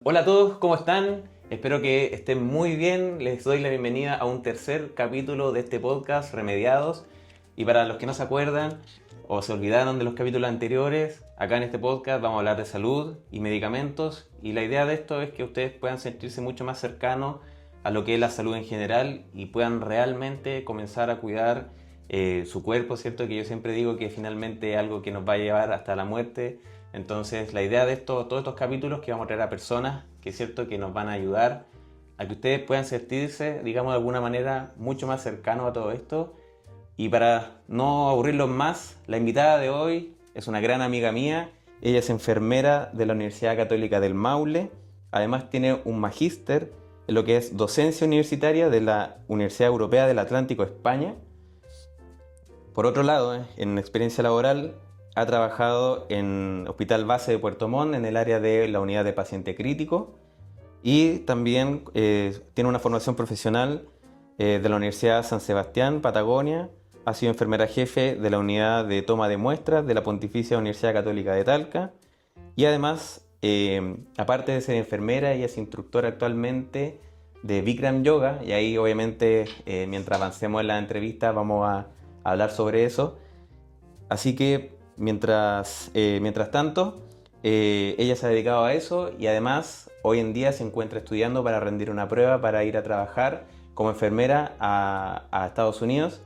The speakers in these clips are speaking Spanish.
Hola a todos, ¿cómo están? Espero que estén muy bien. Les doy la bienvenida a un tercer capítulo de este podcast, Remediados. Y para los que no se acuerdan o se olvidaron de los capítulos anteriores, acá en este podcast vamos a hablar de salud y medicamentos. Y la idea de esto es que ustedes puedan sentirse mucho más cercanos a lo que es la salud en general y puedan realmente comenzar a cuidar su cuerpo, ¿cierto? Que yo siempre digo que finalmente es algo que nos va a llevar hasta la muerte. Entonces, la idea de todos estos capítulos es que vamos a traer a personas que es cierto que nos van a ayudar a que ustedes puedan sentirse, digamos, de alguna manera mucho más cercanos a todo esto. Y para no aburrirlos más, la invitada de hoy es una gran amiga mía. Ella es enfermera de la Universidad Católica del Maule. Además tiene un magíster en lo que es docencia universitaria de la Universidad Europea del Atlántico, España. Por otro lado, en experiencia laboral, ha trabajado en Hospital Base de Puerto Montt en el área de la unidad de paciente crítico y también tiene una formación profesional de la Universidad San Sebastián, Patagonia. Ha sido enfermera jefe de la unidad de toma de muestras de la Pontificia Universidad Católica de Talca y además, aparte de ser enfermera, ella es instructora actualmente de Bikram Yoga y ahí obviamente mientras avancemos en la entrevista vamos a hablar sobre eso. Así que mientras tanto, ella se ha dedicado a eso y además hoy en día se encuentra estudiando para rendir una prueba para ir a trabajar como enfermera a Estados Unidos.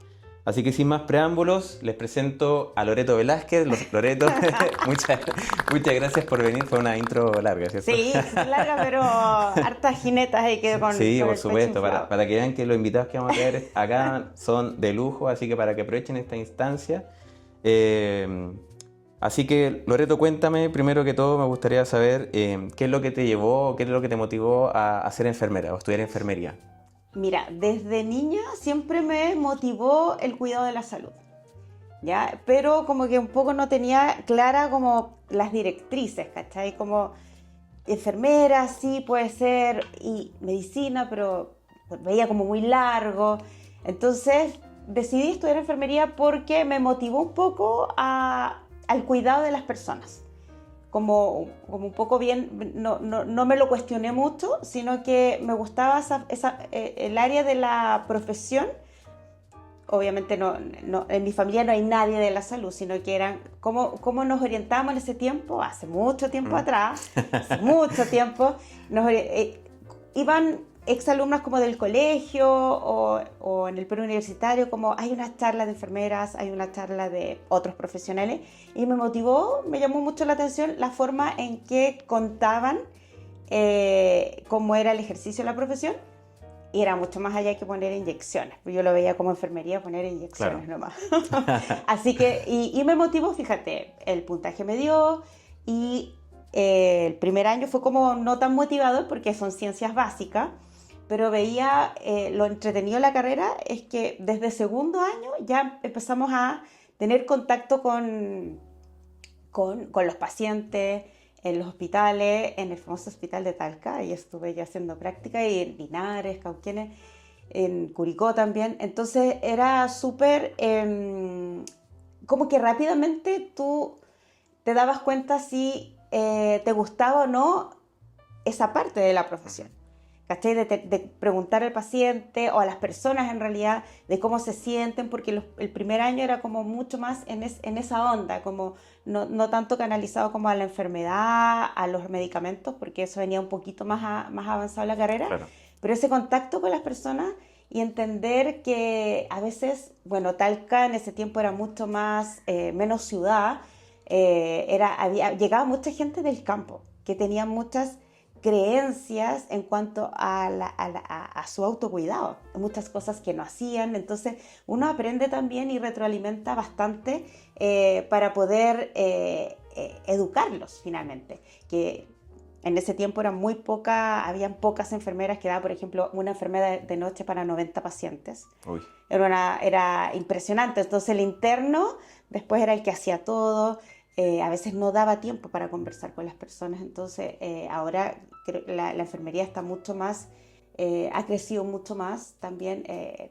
Así que sin más preámbulos, les presento a Loreto Velázquez. Loreto, muchas gracias por venir. Fue una intro larga, ¿cierto? Sí, súper larga, pero hartas jinetas ahí quedó Sí, con por el pecho supuesto, inflado. para que vean que los invitados que vamos a traer acá son de lujo, así que para que aprovechen esta instancia. Eh, Así que, Loreto, cuéntame, primero que todo me gustaría saber qué es lo que te llevó, qué es lo que te motivó a ser enfermera o estudiar enfermería. Mira, desde niña siempre me motivó el cuidado de la salud, ¿ya? Pero como que un poco no tenía clara como las directrices, ¿cachai? Como enfermera, sí, puede ser, y medicina, pero veía como muy largo. Entonces decidí estudiar enfermería porque me motivó un poco al cuidado de las personas. Como un poco bien, no me lo cuestioné mucho, sino que me gustaba el área de la profesión. Obviamente en mi familia no hay nadie de la salud, sino que eran cómo nos orientábamos en ese tiempo, hace mucho tiempo Mm. atrás, hace mucho tiempo, iban exalumnas como del colegio o en el preuniversitario, como hay una charla de enfermeras, hay una charla de otros profesionales, y me llamó mucho la atención la forma en que contaban cómo era el ejercicio de la profesión, y era mucho más allá que poner inyecciones. Yo lo veía como enfermería, poner Claro. inyecciones nomás. Así que, y me motivó, fíjate, el puntaje me dio y el primer año fue como no tan motivador porque son ciencias básicas, pero veía lo entretenido de la carrera es que desde segundo año ya empezamos a tener contacto con los pacientes en los hospitales, en el famoso hospital de Talca, y estuve ya haciendo práctica, y en Linares, Cauquenes, en Curicó también. Entonces era súper, como que rápidamente tú te dabas cuenta si te gustaba o no esa parte de la profesión. ¿Cachai? De preguntar al paciente o a las personas en realidad de cómo se sienten, porque el primer año era como mucho más en esa onda, como no tanto canalizado como a la enfermedad, a los medicamentos, porque eso venía un poquito más avanzado en la carrera, Claro. pero ese contacto con las personas y entender que a veces, bueno, Talca en ese tiempo era mucho más, menos ciudad, llegaba mucha gente del campo, que tenía muchas creencias en cuanto a su autocuidado, muchas cosas que no hacían. Entonces uno aprende también y retroalimenta bastante para poder educarlos finalmente, que en ese tiempo habían pocas enfermeras que daban, por ejemplo, una enfermera de noche para 90 pacientes. Uy. Era impresionante. Entonces el interno después era el que hacía todo. A veces no daba tiempo para conversar con las personas. Entonces ahora creo que la enfermería está mucho más, ha crecido mucho más. También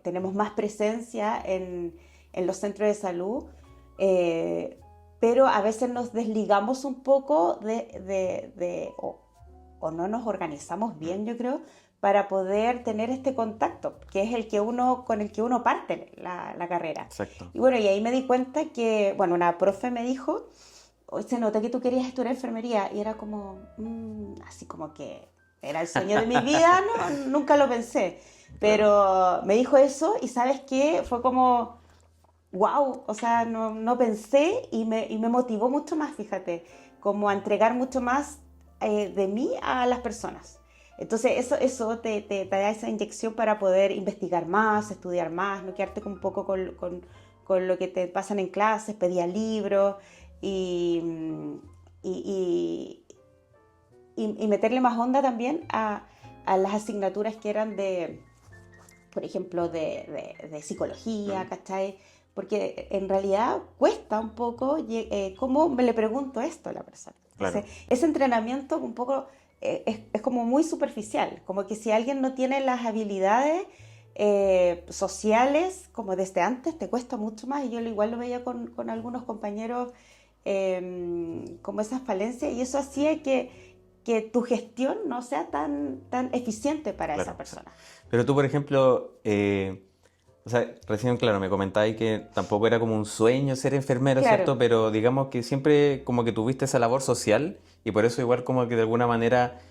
tenemos más presencia en los centros de salud. Pero a veces nos desligamos un poco o no nos organizamos bien, yo creo, para poder tener este contacto, que es con el que uno parte la carrera. Exacto. Y bueno, y ahí me di cuenta que, bueno, una profe me dijo, "Hoy se nota que tú querías estudiar enfermería", y era como, así como que era el sueño de mi vida, no, nunca lo pensé, pero me dijo eso y ¿sabes qué? Fue como, wow, o sea, no pensé y me motivó mucho más, fíjate, como a entregar mucho más de mí a las personas. Entonces eso te da esa inyección para poder investigar más, estudiar más, no quedarte un poco con lo que te pasan en clases, pedía libros y, y, y meterle más onda también a las asignaturas que eran por ejemplo, de psicología, ¿cachai? Porque en realidad cuesta un poco cómo me le pregunto esto a la persona. Entonces, Claro. ese entrenamiento un poco es como muy superficial, como que si alguien no tiene las habilidades sociales como desde antes, te cuesta mucho más. Y yo igual lo veía con algunos compañeros como esas falencias y eso hacía que tu gestión no sea tan eficiente para Claro. esa persona. Pero tú, por ejemplo, o sea, recién, claro, me comentabas que tampoco era como un sueño ser enfermero, Claro, ¿cierto? Pero digamos que siempre como que tuviste esa labor social y por eso igual como que de alguna manera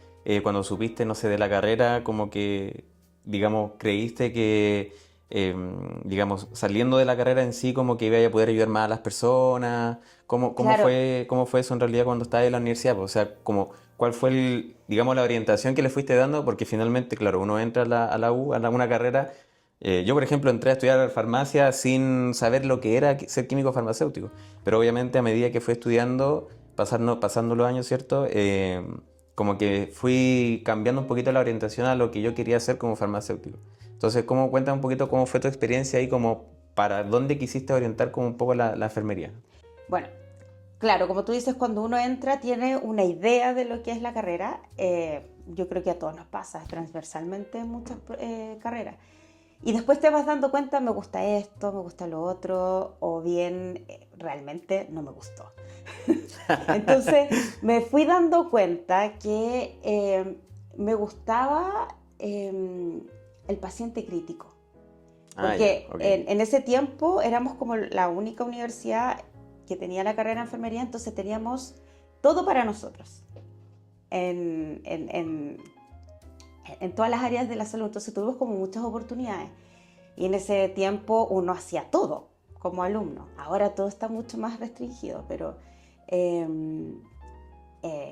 cuando supiste, no sé, de la carrera, como que, digamos, creíste que, digamos, saliendo de la carrera en sí, como que iba a poder ayudar más a las personas. claro. Cómo fue eso en realidad cuando estabas en la universidad? O sea, como, ¿cuál fue digamos, la orientación que le fuiste dando? Porque finalmente, claro, uno entra a la U, una carrera. Yo, por ejemplo, entré a estudiar farmacia sin saber lo que era ser químico farmacéutico, pero obviamente a medida que fui estudiando, pasando los años, ¿cierto? Como que fui cambiando un poquito la orientación a lo que yo quería hacer como farmacéutico. Entonces, cuenta un poquito cómo fue tu experiencia ahí, como para dónde quisiste orientar como un poco la enfermería? Bueno, claro, como tú dices, cuando uno entra tiene una idea de lo que es la carrera. Yo creo que a todos nos pasa transversalmente en muchas carreras. Y después te vas dando cuenta, me gusta esto, me gusta lo otro, o bien realmente no me gustó. Entonces me fui dando cuenta que me gustaba el paciente crítico. Ah, ya, Porque ok. en ese tiempo éramos como la única universidad que tenía la carrera de enfermería, entonces teníamos todo para nosotros en, en, en, en todas las áreas de la salud, entonces tuvimos como muchas oportunidades. Y en ese tiempo uno hacía todo como alumno. Ahora todo está mucho más restringido, pero eh,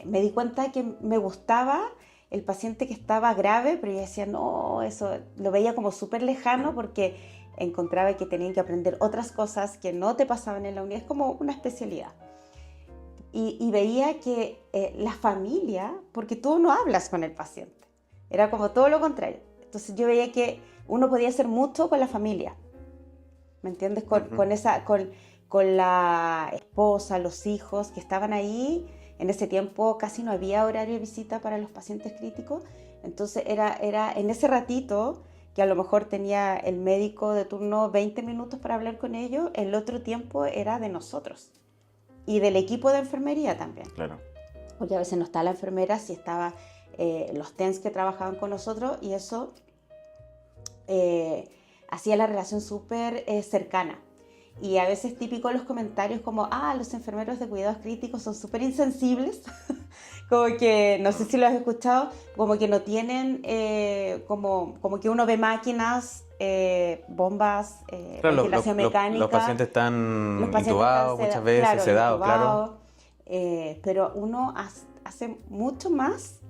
me di cuenta que me gustaba el paciente que estaba grave, pero yo decía, no, eso lo veía como súper lejano porque encontraba que tenían que aprender otras cosas que no te pasaban en la unidad, es como una especialidad. Y veía que la familia, porque tú no hablas con el paciente, era como todo lo contrario. Entonces yo veía que uno podía hacer mucho con la familia, ¿me entiendes? Ujú. Con la esposa, los hijos que estaban ahí. En ese tiempo casi no había horario de visita para los pacientes críticos. Entonces era en ese ratito que a lo mejor tenía el médico de turno 20 minutos para hablar con ellos, el otro tiempo era de nosotros y del equipo de enfermería también. Claro. Porque a veces no está la enfermera, si estaba los TENS que trabajaban con nosotros y eso eh, hacía la relación súper cercana. Y a veces típico los comentarios como, los enfermeros de cuidados críticos son súper insensibles, como que, no sé si lo has escuchado, como que no tienen, como que uno ve máquinas, bombas, Claro, ventilación los mecánica, pacientes los están pacientes están intubados muchas veces, claro, sedados, claro. intubados, pero uno hace mucho más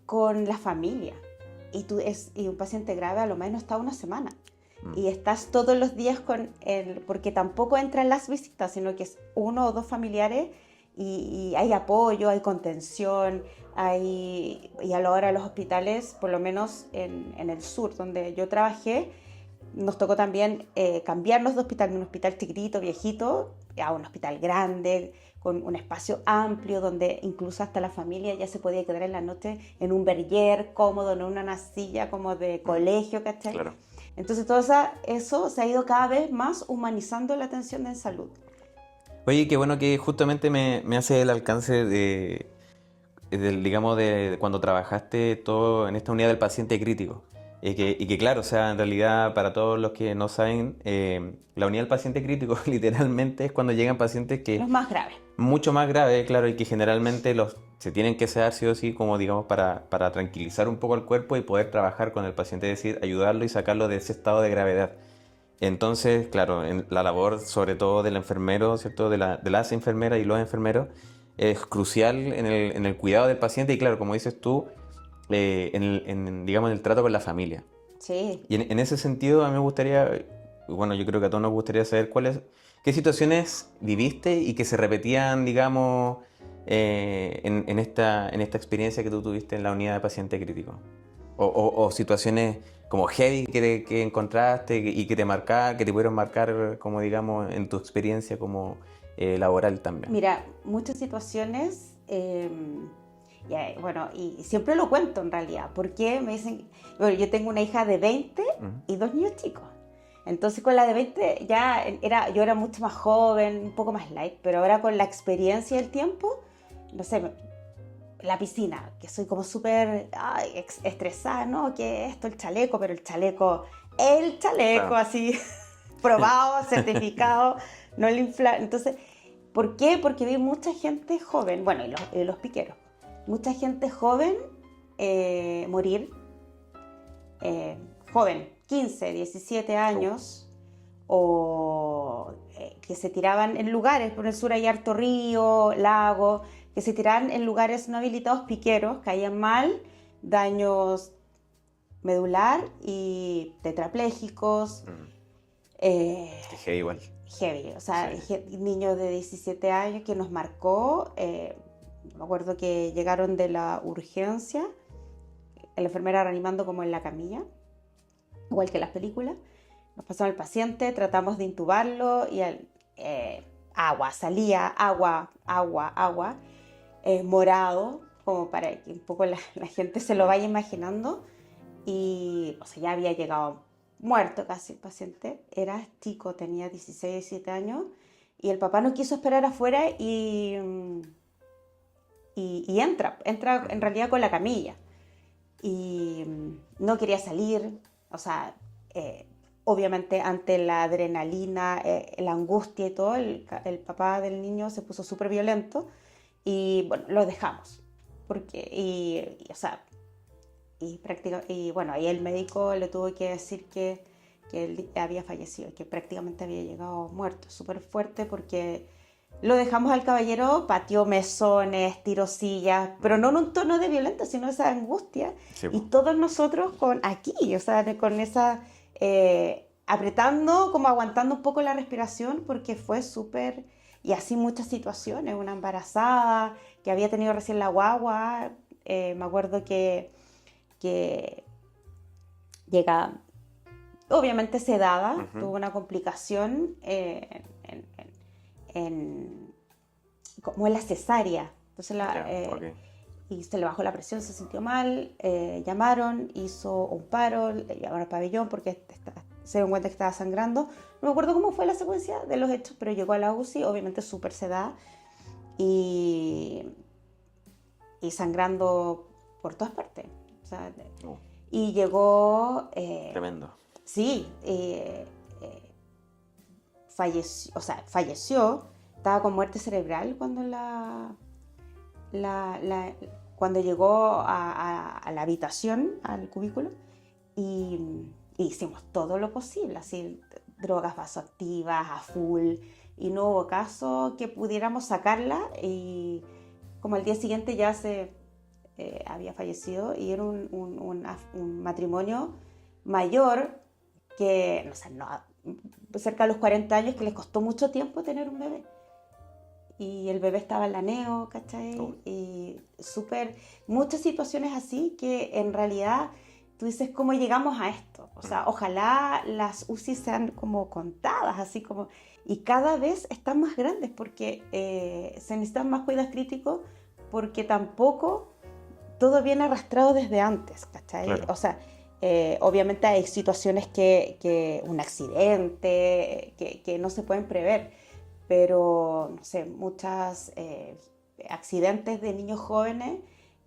con la familia. Y un paciente grave a lo menos está una semana. Mm. Y estás todos los días con él, porque tampoco entran las visitas, sino que es uno o dos familiares y hay apoyo, hay contención, y a la hora de los hospitales, por lo menos en el sur, donde yo trabajé, nos tocó también cambiarnos de hospital, de un hospital chiquitito, viejito, a un hospital grande, con un espacio amplio, donde incluso hasta la familia ya se podía quedar en la noche en un berrier cómodo, no en una silla como de colegio, ¿cachai? Claro. Entonces todo eso se ha ido cada vez más humanizando la atención en salud. Oye, qué bueno que justamente me hace el alcance digamos, de cuando trabajaste todo en esta unidad del paciente crítico. Y que claro, o sea, en realidad, para todos los que no saben, la unidad del paciente crítico literalmente es cuando llegan pacientes Los que más graves. mucho más graves, claro, y que generalmente se tienen que sedar sí o sí, como digamos, para tranquilizar un poco el cuerpo y poder trabajar con el paciente, es decir, ayudarlo y sacarlo de ese estado de gravedad. Entonces, claro, en la labor sobre todo del enfermero, ¿cierto? De las enfermeras y los enfermeros es crucial en el cuidado del paciente y claro, como dices tú, digamos, en el trato con la familia. Sí. Y en ese sentido a mí me gustaría, bueno, yo creo que a todos nos gustaría saber qué situaciones viviste y que se repetían, digamos, en esta experiencia que tú tuviste en la unidad de paciente crítico. O situaciones como heavy que encontraste y que te pudieron marcar, como digamos, en tu experiencia como laboral también. Mira, muchas situaciones, bueno, y siempre lo cuento en realidad, porque me dicen, bueno, yo tengo una hija de 20 y dos niños chicos. Entonces con la de 20 yo era mucho más joven, un poco más light, pero ahora con la experiencia y el tiempo, no sé, la piscina, que soy como súper estresada, ¿no? Que esto, el chaleco Claro. así, probado, certificado, no el infla. Entonces, ¿por qué? Porque vi mucha gente joven, bueno, y los piqueros, mucha gente joven morir, joven, 15, 17 años, o que se tiraban en lugares, por el sur hay harto río, lago, que se tiraban en lugares no habilitados piqueros, caían mal, daños medular y tetraplégicos. Heavy igual. Heavy, o sea, Sí. niños de 17 años que nos marcó. Me acuerdo que llegaron de la urgencia, la enfermera reanimando como en la camilla, igual que en las películas. Nos pasamos al paciente, tratamos de intubarlo y salía agua, morado, como para que un poco la gente se lo vaya imaginando. Y, o sea, ya había llegado muerto casi el paciente, era chico, tenía 16, 17 años, y el papá no quiso esperar afuera y entra en realidad con la camilla, y no quería salir, o sea, obviamente ante la adrenalina, la angustia y todo, el papá del niño se puso súper violento, y bueno, lo dejamos, o sea, y bueno, ahí el médico le tuvo que decir que él había fallecido, que prácticamente había llegado muerto, súper fuerte, porque lo dejamos al caballero, pateó mesones, tiró sillas, pero no en un tono de violento, sino esa angustia, Sí, y po. todos nosotros o sea, con esa, apretando, como aguantando un poco la respiración, porque fue súper, y así muchas situaciones, una embarazada, que había tenido recién la guagua, me acuerdo que llega obviamente sedada, tuvo una complicación en- como en la cesárea. Entonces Ok. y se le bajó la presión, se sintió mal, llamaron, hizo un paro, le llamaron al pabellón porque se dieron cuenta que estaba sangrando. No me acuerdo cómo fue la secuencia de los hechos, pero llegó a la UCI, obviamente súper sedada y, y sangrando por todas partes. O sea, Uh, y llegó, Tremendo. sí, falleció, estaba con muerte cerebral cuando la- la- cuando llegó a la habitación, al cubículo, y, y hicimos todo lo posible, así, drogas vasoactivas a full, y no hubo caso que pudiéramos sacarla, y como al día siguiente ya había fallecido, y era un matrimonio mayor que, no sé, cerca de los 40 años, que les costó mucho tiempo tener un bebé. Y el bebé estaba en la neo, ¿cachai? Oh. Y muchas situaciones así que en realidad tú dices, ¿cómo llegamos a esto? O sea, ojalá las UCI sean como contadas, así como, y cada vez están más grandes porque se necesitan más cuidados críticos, porque tampoco todo viene arrastrado desde antes, ¿cachai? Claro. O sea, obviamente hay situaciones un accidente, que no se pueden prever, pero, no sé, muchos accidentes de niños jóvenes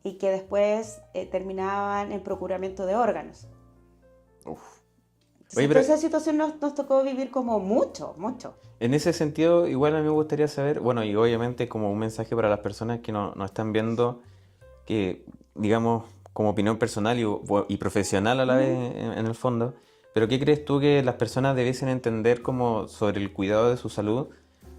y que después terminaban en procuramiento de órganos. Uf. Entonces, Oye, pero esa situación nos tocó vivir como mucho, mucho. en ese sentido, igual a mí me gustaría saber, bueno, y obviamente como un mensaje para las personas que no están viendo, que digamos como opinión personal y profesional a la vez Ujú. en el fondo, pero ¿qué crees tú que las personas debiesen entender como sobre el cuidado de su salud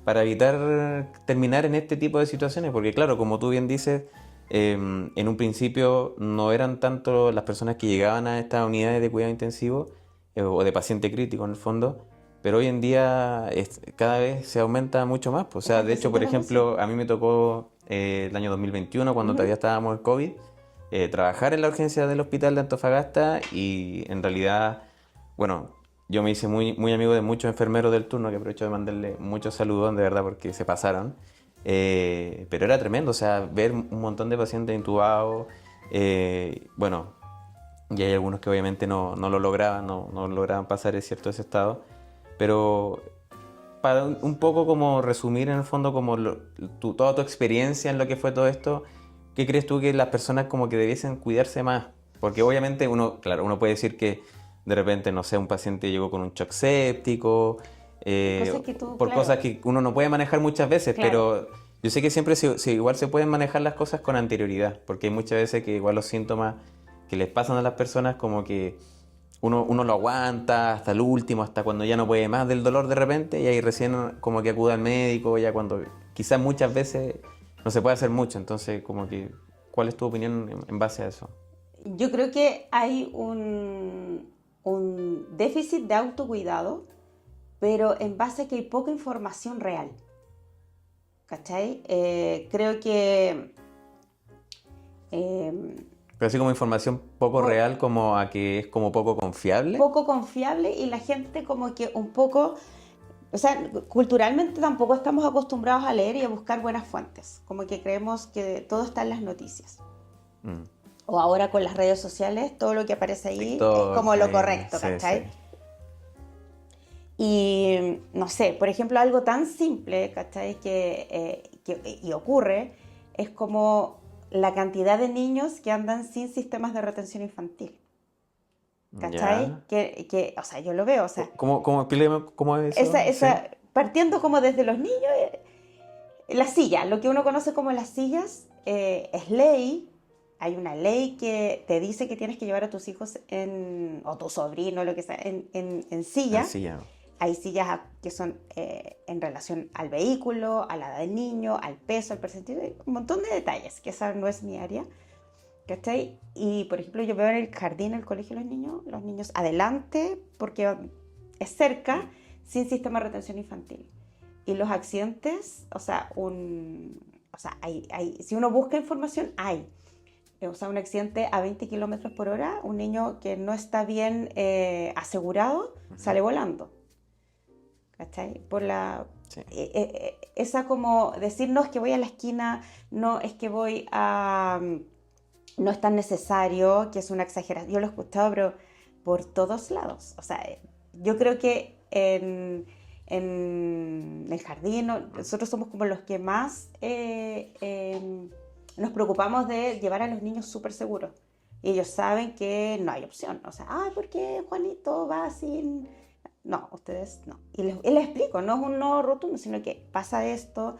para evitar terminar en este tipo de situaciones? Porque claro, como tú bien dices, en un principio no eran tanto las personas que llegaban a estas unidades de cuidado intensivo o de paciente crítico en el fondo, pero hoy en día cada vez se aumenta mucho más, pues. O sea, Están de hecho, por creciendo sí. ejemplo, a mí me tocó el año 2021, cuando Ujú. todavía estábamos en COVID, trabajar en la urgencia del hospital de Antofagasta y en realidad, bueno, yo me hice muy amigo de muchos enfermeros del turno, que aprovecho de mandarle muchos saludos, de verdad, porque se pasaron. Pero era tremendo, o sea, ver un montón de pacientes intubados, bueno, y hay algunos que obviamente no lo lograban, no lograban pasar ese estado, pero para un poco como resumir en el fondo como toda tu experiencia en lo que fue todo esto, ¿qué crees tú que las personas como que debiesen cuidarse más? Porque obviamente uno, claro, uno puede decir que de repente, no sé, un paciente llegó con un shock séptico, Cosas que tú, por cosas claro, que uno no puede manejar muchas veces, claro. pero yo sé que siempre igual se pueden manejar las cosas con anterioridad, porque hay muchas veces que igual los síntomas que les pasan a las personas como que uno lo aguanta hasta el último, hasta cuando ya no puede más del dolor de repente, y ahí recién como que acude al médico, ya cuando quizás muchas veces no se puede hacer mucho. Entonces, como que, ¿cuál es tu opinión en base a eso? Yo creo que hay un déficit de autocuidado, pero en base a que hay poca información real. ¿Cachai? Creo que eh, Pero así como información poco po- real, como a que es como poco confiable. poco confiable y la gente como que un poco, o sea, culturalmente tampoco estamos acostumbrados a leer y a buscar buenas fuentes, como que creemos que todo está en las noticias. Mm. O ahora con las redes sociales, todo lo que aparece ahí es TikTok, como lo correcto, sí, sí. ¿cachai? Y no sé, por ejemplo, algo tan simple, ¿cachai? Y ocurre, es como la cantidad de niños que andan sin sistemas de retención infantil, ¿cachai? Ya. O sea, yo lo veo, o sea, Explícame cómo es eso? Sí. partiendo como desde los niños, la silla, lo que uno conoce como las sillas, es ley. Hay una ley que te dice que tienes que llevar a tus hijos o tu sobrino, lo que sea, en silla. Así ya. Hay sillas que son en relación al vehículo, a la edad del niño, al peso, al percentil, un montón de detalles, que esa no es mi área. ¿Cachai? Y por ejemplo, yo veo en el jardín, en el colegio, los niños adelante, porque es cerca, sin sistema de retención infantil. Y los accidentes, o sea, si uno busca información, hay. O sea, un accidente a 20 kilómetros por hora, un niño que no está bien asegurado, Ujú. sale volando. ¿Cachai? Sí. Esa como decir, no es que voy a la esquina, no es que voy a... no es tan necesario, que es una exageración. Yo lo he escuchado, pero por todos lados. O sea, yo creo que en el jardín nosotros somos como los que más nos preocupamos de llevar a los niños súper seguros. Y ellos saben que no hay opción. O sea, ¿por qué Juanito va sin...? No, ustedes no. Y les explico, no es un no rotundo, sino que pasa esto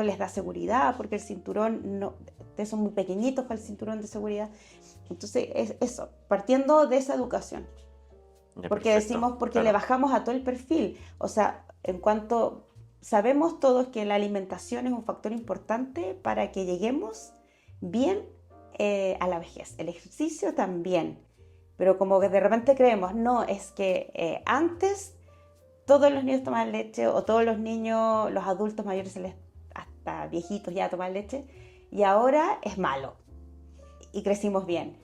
les da seguridad, porque el cinturón, no, ustedes son muy pequeñitos para el cinturón de seguridad. Entonces, es eso, partiendo de esa educación. Ya, Porque perfecto. decimos, porque le Claro. bajamos a todo el perfil. O sea, en cuanto sabemos todos que la alimentación es un factor importante para que lleguemos bien a la vejez. El ejercicio también. Pero como que de repente creemos, no, es que antes todos los niños tomaban leche o todos los niños, los adultos mayores, hasta viejitos ya toman leche y ahora es malo y crecimos bien.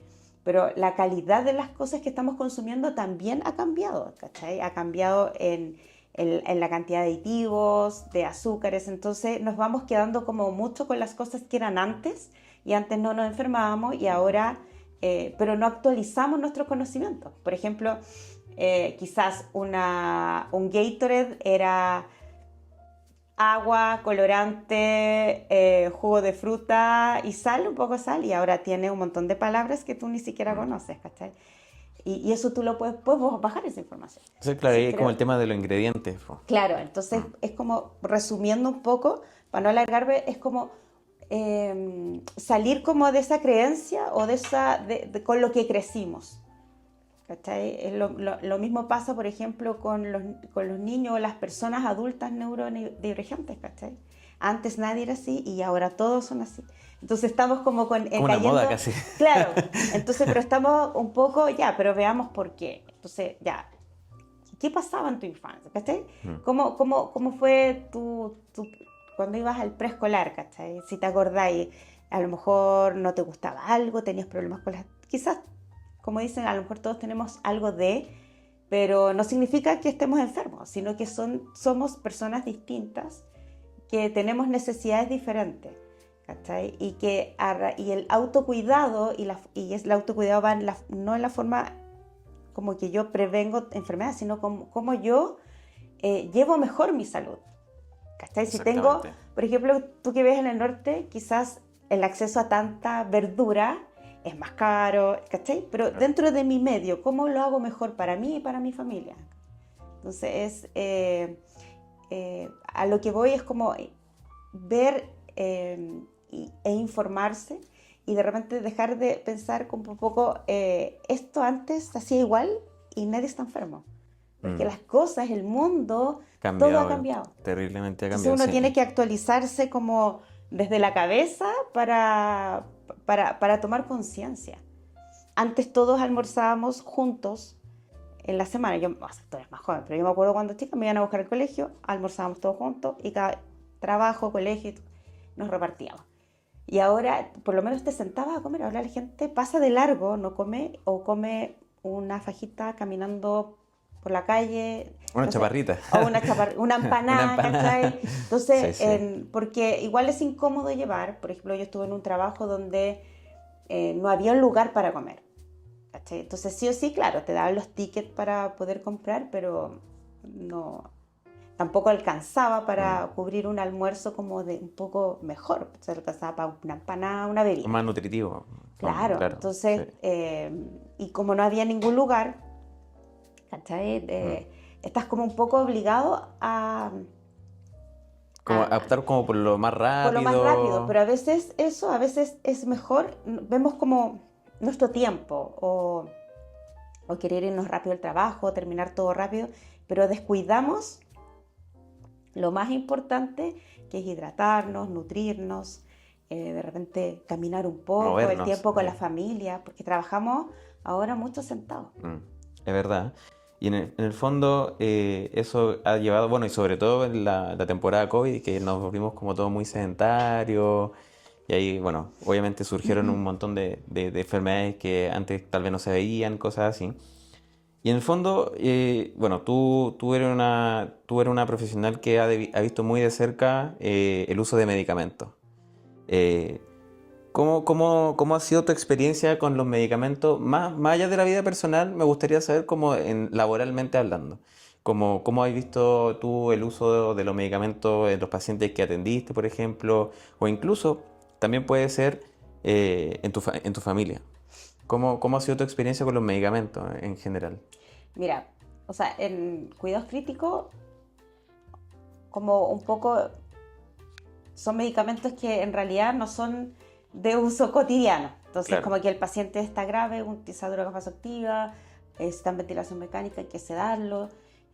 Pero la calidad de las cosas que estamos consumiendo también ha cambiado, ¿cachai? Ha cambiado en la cantidad de aditivos, de azúcares, entonces nos vamos quedando como mucho con las cosas que eran antes y antes no nos enfermábamos y ahora, pero no actualizamos nuestros conocimientos. Por ejemplo, quizás un Gatorade era agua, colorante, jugo de fruta y sal, un poco de sal, y ahora tiene un montón de palabras que tú ni siquiera conoces, ¿cachai? Y eso tú lo puedes bajar esa información. Entonces, claro, Sí, ahí es como creo. el tema de los ingredientes, po. Claro, entonces es como, resumiendo un poco, para no alargarme, es como salir como de esa creencia o de esa, con lo que crecimos. ¿Cachai? Lo mismo pasa, por ejemplo, con los niños o las personas adultas neurodivergentes, ¿cachai? Antes nadie era así y ahora todos son así. Entonces estamos como Como una cayendo... moda casi. Claro, entonces, pero estamos un poco, ya, pero veamos por qué. Entonces, ya, ¿qué pasaba en tu infancia? ¿Cachai? ¿Cómo fue cuando ibas al preescolar? ¿Cachai? Si te acordáis, a lo mejor no te gustaba algo, tenías problemas con las... Quizás, como dicen, a lo mejor todos tenemos algo pero no significa que estemos enfermos, sino que somos personas distintas, que tenemos necesidades diferentes, ¿cachai? Y el autocuidado, y el autocuidado va no en la forma como que yo prevengo enfermedades, sino como yo llevo mejor mi salud, ¿cachai? Si tengo, por ejemplo, tú que ves en el norte, quizás el acceso a tanta verdura es más caro, ¿cachai? Pero dentro de mi medio, ¿cómo lo hago mejor para mí y para mi familia? Entonces, a lo que voy es como ver e informarse y de repente dejar de pensar como un poco, esto antes se hacía igual y nadie está enfermo. Porque las cosas, el mundo, todo ha cambiado. Terriblemente ha Entonces cambiado. uno tiene que actualizarse como desde la cabeza para tomar conciencia. Antes todos almorzábamos juntos en la semana. Yo, o sea, tú eres más joven, pero yo me acuerdo cuando chica me iban a buscar al colegio, almorzábamos todos juntos y cada trabajo, colegio, nos repartíamos. Y ahora, por lo menos te sentabas a comer. Ahora la gente pasa de largo, no come, o come una fajita caminando por la calle. Una chaparrita. O una empanada, ¿cachai? Entonces, Sí, sí. porque igual es incómodo llevar. Por ejemplo, yo estuve en un trabajo donde no había un lugar para comer, ¿cachai? Entonces, sí o sí, claro, te daban los tickets para poder comprar, pero no... Tampoco alcanzaba para cubrir un almuerzo como de un poco mejor. Se alcanzaba para una empanada, una bebida. Más nutritivo. Claro, entonces, sí. Y como no había ningún lugar, ¿cachai? Estás como un poco obligado a... Como optar como por lo más rápido. Por lo más rápido, pero a veces es mejor, vemos como nuestro tiempo o querer irnos rápido al trabajo, terminar todo rápido, pero descuidamos lo más importante, que es hidratarnos, nutrirnos, de repente caminar un poco, movernos, el tiempo con la familia, porque trabajamos ahora mucho sentados. Es verdad. Y en el fondo eso ha llevado, bueno, y sobre todo en la temporada COVID, que nos volvimos como todo muy sedentarios, y ahí, bueno, obviamente surgieron un montón de enfermedades que antes tal vez no se veían, cosas así. Y en el fondo, bueno, tú eres una profesional que ha visto muy de cerca el uso de medicamentos. Eh, ¿Cómo ha sido tu experiencia con los medicamentos? Más allá de la vida personal, me gustaría saber cómo laboralmente hablando. ¿Cómo has visto tú el uso de los medicamentos en los pacientes que atendiste, por ejemplo? O incluso, también puede ser en tu familia. ¿Cómo ha sido tu experiencia con los medicamentos en general? Mira, o sea, en cuidados críticos, como un poco, son medicamentos que en realidad no son de uso cotidiano. Entonces, Claro. como que el paciente está grave, utiliza droga vasoactiva, está en ventilación mecánica, hay que sedarlo.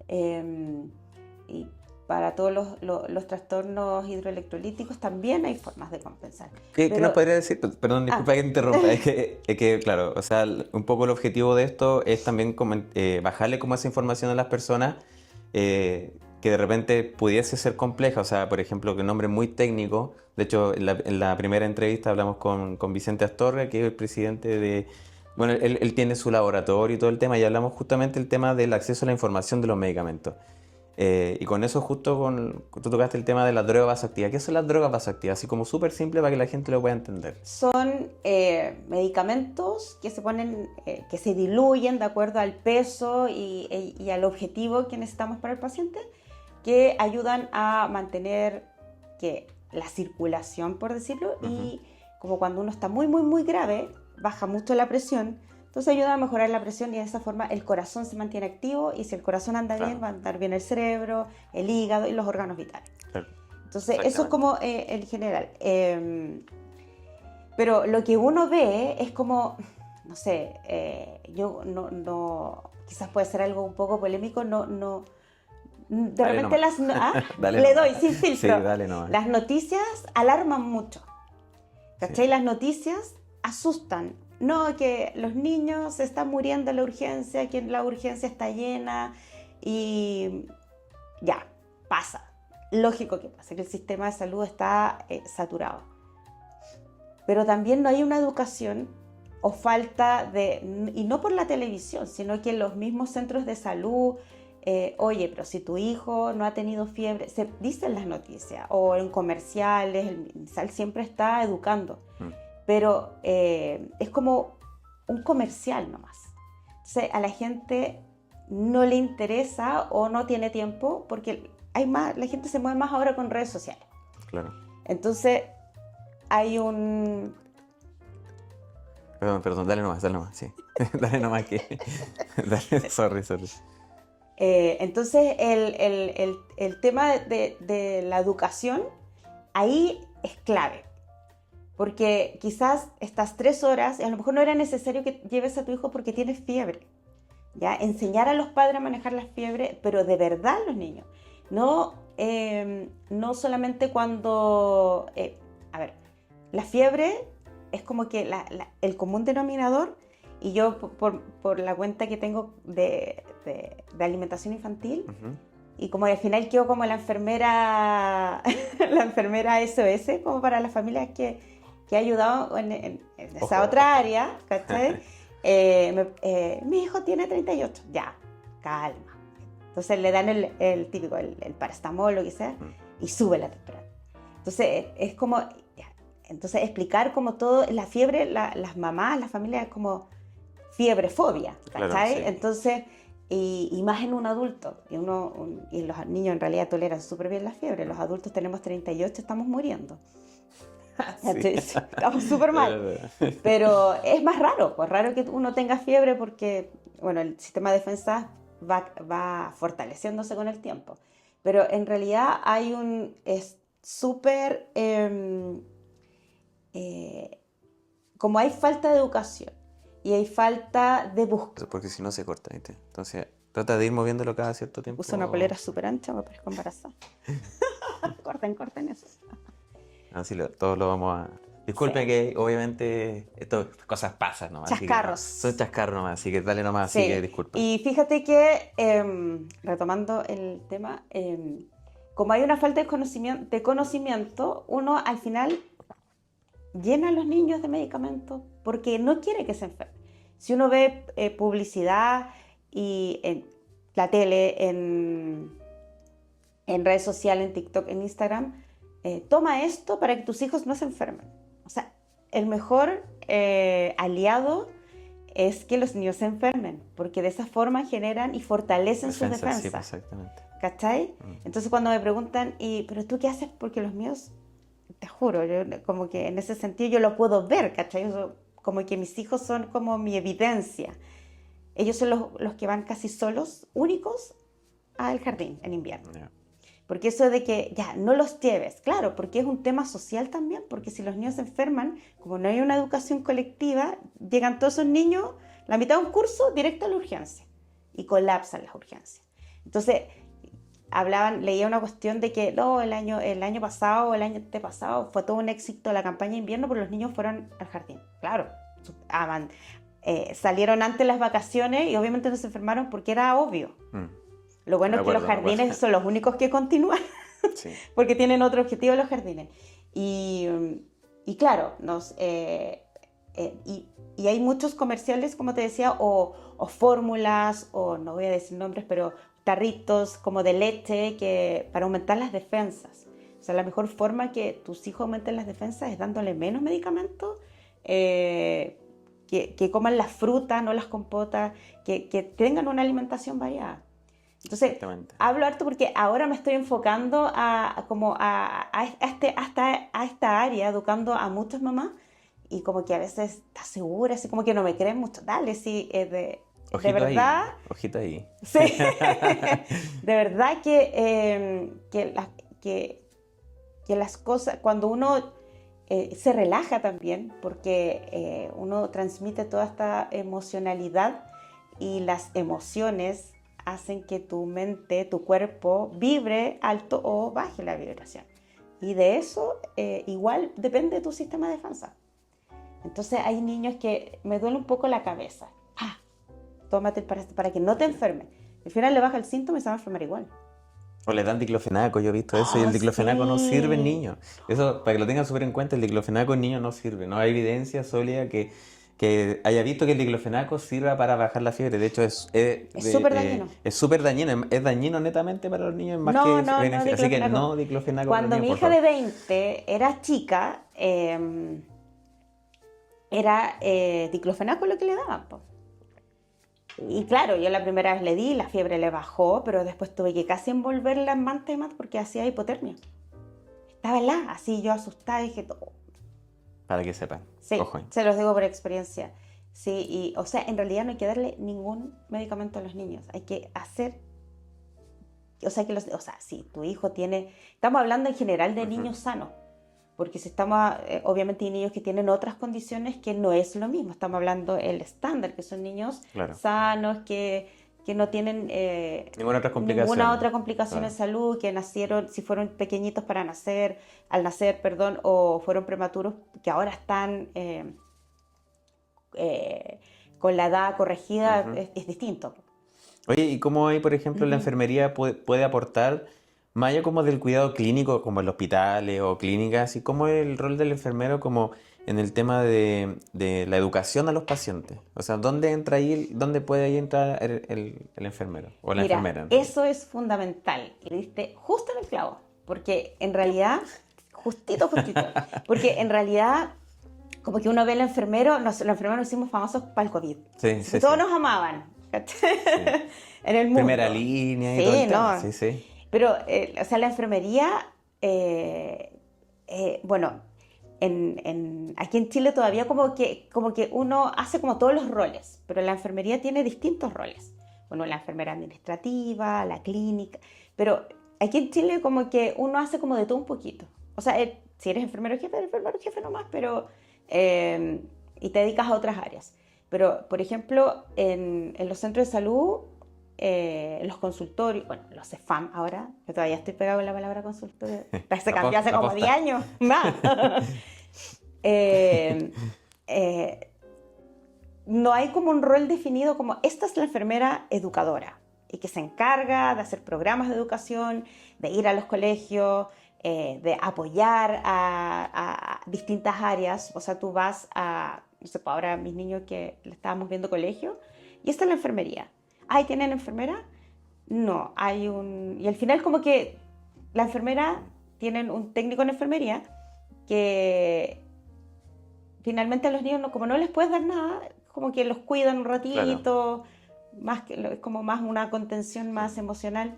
Y para todos los trastornos hidroelectrolíticos también hay formas de compensar. ¿Qué Pero- nos podría decir? Perdón, disculpa que te interrumpa. Es que, claro, o sea, un poco el objetivo de esto es también bajarle como esa información a las personas que de repente pudiese ser compleja. O sea, por ejemplo, que un nombre muy técnico. De hecho, en la primera entrevista hablamos con Vicente Astorga, que es el presidente de... Bueno, él tiene su laboratorio y todo el tema, y hablamos justamente del tema del acceso a la información de los medicamentos. Y con eso tú tocaste el tema de las drogas vasoactivas. ¿Qué son las drogas vasoactivas? Así como súper simple para que la gente lo pueda entender. Son medicamentos que se ponen, que se diluyen de acuerdo al peso y al objetivo que necesitamos para el paciente, que ayudan a mantener que la circulación, por decirlo, y como cuando uno está muy, muy, muy grave, baja mucho la presión, entonces ayuda a mejorar la presión y de esa forma el corazón se mantiene activo y si el corazón anda bien, va a andar bien el cerebro, el hígado y los órganos vitales. Claro. Entonces, eso es como el general. Pero lo que uno ve es como, no sé, yo no, quizás puede ser algo un poco polémico, de Dale repente Dale le nomás. doy sin filtro. Sí, dale nomás. Las noticias alarman mucho, ¿cachai? Sí. Las noticias asustan. No, que los niños se están muriendo en la urgencia, que la urgencia está llena y ya, pasa. Lógico que pasa, que el sistema de salud está saturado. Pero también no hay una educación o falta de, y no por la televisión, sino que en los mismos centros de salud, oye, pero si tu hijo no ha tenido fiebre, se dicen las noticias, o en comerciales, el MinSal siempre está educando, pero es como un comercial nomás. Entonces a la gente no le interesa o no tiene tiempo porque la gente se mueve más ahora con redes sociales. Claro. Entonces hay un... Perdón, dale nomás, sí. Dale nomás que... Dale, sorry. Entonces el tema de la educación ahí es clave. Porque quizás estas 3 horas, a lo mejor no era necesario que lleves a tu hijo porque tienes fiebre. ¿Ya? Enseñar a los padres a manejar la fiebre, pero de verdad los niños. No solamente cuando... a ver, la fiebre es como que el común denominador, y yo por la cuenta que tengo de alimentación infantil, y como al final quedo como la enfermera SOS, como para las familias que ha ayudado en esa otra área, ¿cachai? Mi hijo tiene 38, ya, calma. Entonces le dan el típico, el paracetamol, lo que sea, y sube la temperatura. Entonces es como, entonces explicar como todo, la fiebre, las mamás, las familias, como fiebrefobia, ¿cachai? Claro, sí. Entonces, y más en un adulto, y los niños en realidad toleran súper bien la fiebre, los adultos tenemos 38, estamos muriendo. Sí. Estamos súper mal, pero es más raro, pues raro que uno tenga fiebre porque, bueno, el sistema de defensa va fortaleciéndose con el tiempo, pero en realidad es súper, como hay falta de educación y hay falta de búsqueda. Porque si no se corta, ¿viste? Entonces, trata de ir moviéndolo cada cierto tiempo. Uso una polera súper ancha, me parezco embarazada. corten eso. Así todos lo vamos a... Disculpen que obviamente estas cosas pasan nomás. Chascarros. Son chascarros nomás, así que dale nomás, Sí. así que disculpen. Y fíjate que, retomando el tema, como hay una falta de conocimiento, uno al final llena a los niños de medicamentos porque no quiere que se enfermen. Si uno ve publicidad y en la tele, en redes sociales, en TikTok, en Instagram, toma esto para que tus hijos no se enfermen. O sea, el mejor aliado es que los niños se enfermen, porque de esa forma generan y fortalecen sus defensas. Sí, exactamente. ¿Cachai? Entonces cuando me preguntan, ¿pero tú qué haces? Porque los míos, te juro, yo como que en ese sentido yo lo puedo ver, ¿cachai? Como que mis hijos son como mi evidencia. Ellos son los que van casi solos, únicos, al jardín en invierno. Yeah. Porque eso de que ya no los lleves, claro, porque es un tema social también, porque si los niños se enferman, como no hay una educación colectiva, llegan todos esos niños, la mitad de un curso, directo a la urgencia, y colapsan las urgencias. Entonces, leía una cuestión de que no, el año pasado o el año antepasado fue todo un éxito la campaña de invierno, porque los niños fueron al jardín. Claro, salieron antes las vacaciones y obviamente no se enfermaron porque era obvio. Lo bueno es que los jardines son los únicos que continúan, sí. Porque tienen otro objetivo los jardines. Y claro, y hay muchos comerciales, como te decía, o fórmulas, o no voy a decir nombres, pero tarritos como de leche para aumentar las defensas. O sea, la mejor forma que tus hijos aumenten las defensas es dándole menos medicamentos, que coman las frutas, no las compotas, que tengan una alimentación variada. Entonces, Exactamente. hablo harto porque ahora me estoy enfocando a esta área, educando a muchas mamás, y como que a veces está segura, así como que no me creen mucho. Dale, sí, de Ojito verdad, ahí, ojito ahí. sí, de verdad que las cosas, cuando uno se relaja también, porque uno transmite toda esta emocionalidad, y las emociones hacen que tu mente, tu cuerpo vibre alto o baje la vibración. Y de eso igual depende de tu sistema de defensa. Entonces hay niños que me duele un poco la cabeza. ¡Ah! Tómate para que no te enfermes. Al final le baja el síntoma y se va a enfermar igual. O le dan diclofenaco, yo he visto eso, y Oh, el diclofenaco no sirve en sí. niños. Eso, para que lo tengan súper en cuenta, el diclofenaco en niños no sirve. No hay evidencia sólida que haya visto que el diclofenaco sirva para bajar la fiebre. De hecho, Es súper dañino. es súper dañino. Es dañino netamente para los niños, más No, que no, no, beneficio. Así que diclofenaco. no diclofenaco para los Cuando niños, mi por hija de favor. 20 era chica, era diclofenaco lo que le daban, po. Y claro, yo la primera vez le di, la fiebre le bajó, pero después tuve que casi envolverla en manta de mat porque hacía hipotermia. Estaba helada, así yo asustada y dije, "Oh". Para que sepan. Sí, Ojo ahí. se los digo por experiencia. Sí, y o sea, en realidad no hay que darle ningún medicamento a los niños. Hay que hacer, o sea, si tu hijo tiene, estamos hablando en general de niños sanos, porque si estamos, obviamente hay niños que tienen otras condiciones que no es lo mismo. Estamos hablando el estándar, que son niños Claro. sanos, que no tienen ninguna otra complicación Claro. en salud, que nacieron, si fueron pequeñitos al nacer, perdón, o fueron prematuros, que ahora están con la edad corregida, Ujú. es distinto. Oye, ¿y cómo ahí, por ejemplo, la Ujú. enfermería puede aportar, más allá como del cuidado clínico, como en los hospitales o clínicas, y cómo es el rol del enfermero como en el tema de la educación a los pacientes? O sea, ¿dónde entra ahí, dónde puede ahí entrar el enfermero o la Mira, enfermera en realidad? eso es fundamental. Y le diste justo en el clavo, porque en realidad, justito, justito, porque en realidad, como que uno ve al enfermero, los enfermeros nos hicimos famosos para el COVID. Sí, Así que sí, todos sí. nos amaban, ¿cachai? Sí. En el Primera mundo. línea y todo Sí, el tema. no. Sí, sí. Pero, o sea, la enfermería, bueno, aquí en Chile todavía como que uno hace como todos los roles, pero la enfermería tiene distintos roles. Bueno, la enfermera administrativa, la clínica, pero aquí en Chile como que uno hace como de todo un poquito. O sea, si eres enfermero jefe nomás, pero y te dedicas a otras áreas. Pero, por ejemplo, en los centros de salud, en los consultorios, bueno, los CEFAM ahora, yo todavía estoy pegado con la palabra consultorio, se cambió hace La como posta. 10 años más. Eh, eh, no hay como un rol definido como esta es la enfermera educadora y que se encarga de hacer programas de educación, de ir a los colegios, de apoyar a distintas áreas. O sea, tú vas a, no sé, pues ahora mis niños que le estábamos viendo colegio, y esta es la enfermería. ¿Ay, tienen enfermera? No, hay un... Y al final como que la enfermera, tienen un técnico en enfermería que finalmente a los niños, como no les puedes dar nada, como que los cuidan un Claro. ratito, es como más una contención más emocional,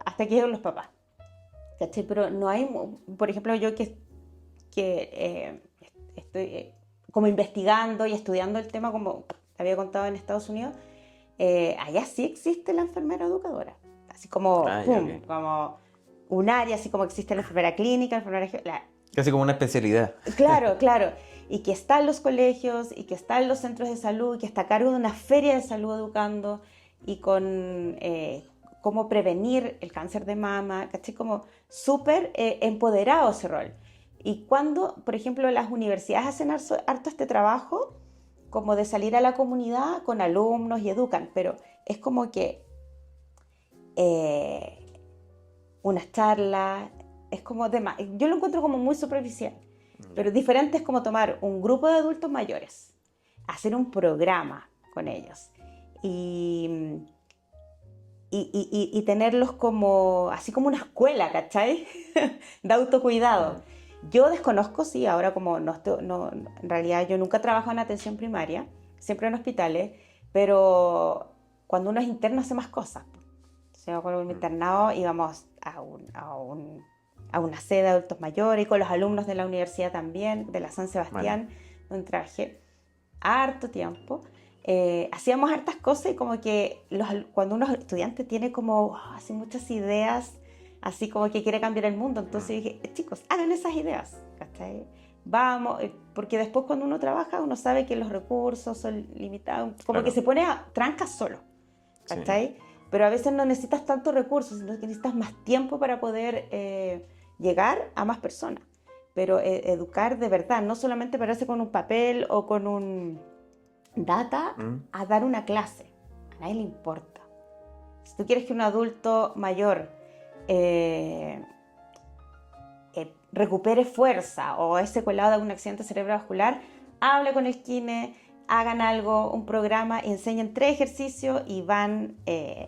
hasta que llegan los papás. ¿Cachai? Pero no hay, por ejemplo, yo que estoy como investigando y estudiando el tema, como te había contado en Estados Unidos, allá sí existe la enfermera educadora, así como, Ah, ya, pum, ok. como un área, así como existe la enfermera clínica, Casi como una especialidad. claro, claro, y que está en los colegios, y que está en los centros de salud, y que está a cargo de una feria de salud educando, y con cómo prevenir el cáncer de mama, ¿cachai? Como súper empoderado ese rol. Y cuando, por ejemplo, las universidades hacen harto este trabajo, como de salir a la comunidad con alumnos y educan, pero es como que eh, unas charlas, es como de más, yo lo encuentro como muy superficial, pero diferente es como tomar un grupo de adultos mayores, hacer un programa con ellos y, y tenerlos como, así como una escuela, ¿cachai? De autocuidado. Yo desconozco, sí, ahora como en realidad yo nunca trabajo en atención primaria, siempre en hospitales, pero cuando uno es interno hace más cosas. sea, me acuerdo en mi internado íbamos a una sede de adultos mayores y con los alumnos de la universidad también, de la San Sebastián, donde trabajé harto tiempo. Hacíamos hartas cosas y como que cuando uno es estudiante tiene como así muchas ideas, así como que quiere cambiar el mundo. Entonces dije, chicos, hagan esas ideas, ¿cachai? Vamos, porque después cuando uno trabaja uno sabe que los recursos son limitados, como que se pone a trancas solo, ¿cachai? Sí. Pero a veces no necesitas tantos recursos, sino que necesitas más tiempo para poder llegar a más personas. Pero educar de verdad, no solamente pararse con un papel o con un data a dar una clase. A nadie le importa. Si tú quieres que un adulto mayor recupere fuerza o es secuelado de un accidente cerebrovascular, hable con el kine, hagan algo, un programa, enseñen 3 ejercicios y van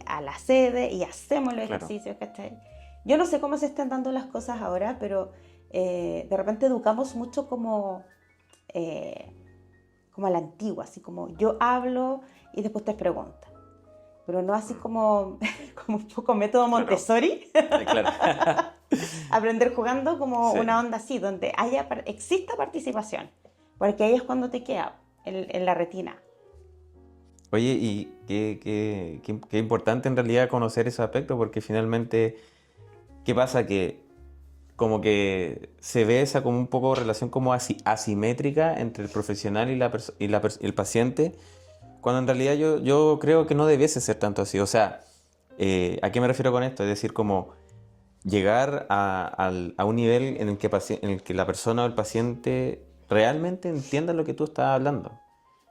a la sede y hacemos los ejercicios, ¿cachai? Yo no sé cómo se están dando las cosas ahora, pero de repente educamos mucho como a la antigua, así como yo hablo y después te preguntan. Pero no así como un poco método Montessori. Claro. Aprender jugando como una onda así, donde exista participación. Porque ahí es cuando te queda en la retina. Oye, y qué importante en realidad conocer ese aspecto, porque finalmente, ¿qué pasa? Que como que se ve esa como un poco relación como asimétrica entre el profesional y el paciente, cuando en realidad yo creo que no debiese ser tanto así. O sea, ¿a qué me refiero con esto? Es decir, como llegar a un nivel en el que la persona o el paciente realmente entienda lo que tú estás hablando.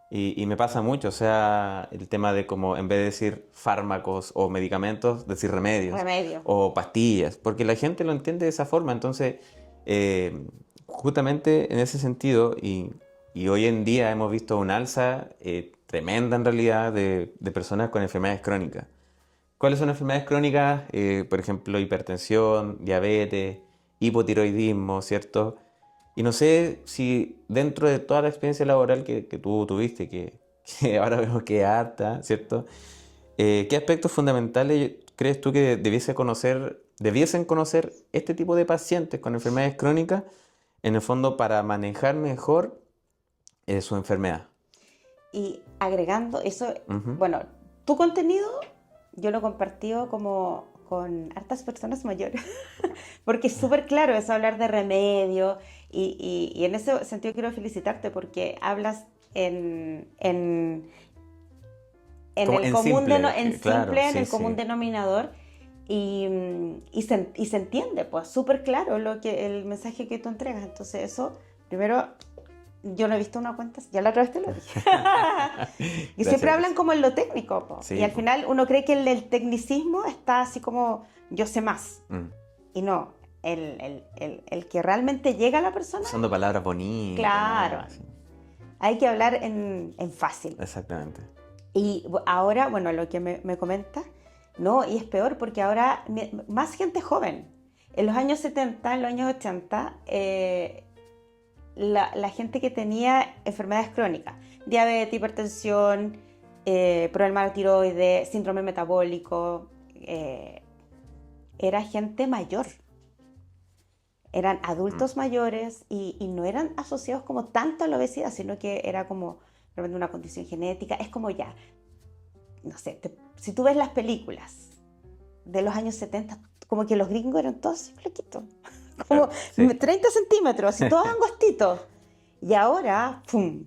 Y me pasa mucho, o sea, el tema de como en vez de decir fármacos o medicamentos, decir remedios. O pastillas, porque la gente lo entiende de esa forma. Entonces, justamente en ese sentido, y hoy en día hemos visto un alza tremenda en realidad de personas con enfermedades crónicas. ¿Cuáles son enfermedades crónicas? Por ejemplo, hipertensión, diabetes, hipotiroidismo, ¿cierto? Y no sé si dentro de toda la experiencia laboral que tú tuviste, que ahora vemos que es harta, ¿cierto? ¿Qué aspectos fundamentales crees tú que debiesen conocer este tipo de pacientes con enfermedades crónicas, en el fondo para manejar mejor su enfermedad? Y agregando eso, bueno, tu contenido yo lo he compartido como con hartas personas mayores, porque es súper claro eso, hablar de remedio, y en ese sentido quiero felicitarte porque hablas en el común denominador, y se entiende, pues súper claro el mensaje que tú entregas. Entonces eso, primero, yo no he visto una cuenta, ya la otra vez te lo dije. Y siempre hablan como en lo técnico, po. Sí, y al final uno cree que el tecnicismo está así como yo sé más. Y no, el que realmente llega a la persona. Usando palabras bonitas. Claro. ¿No? Hay que hablar en fácil. Exactamente. Y ahora, bueno, lo que me comentas, no, y es peor porque ahora más gente joven. En los años 70, en los años 80, la gente que tenía enfermedades crónicas, diabetes, hipertensión, problema de tiroides, síndrome metabólico, era gente mayor. Eran adultos mayores y no eran asociados como tanto a la obesidad, sino que era como realmente una condición genética. Es como ya, no sé, si tú ves las películas de los años 70, como que los gringos eran todos flequitos. Como 30 centímetros, y todos angostitos. Y ahora, ¡pum!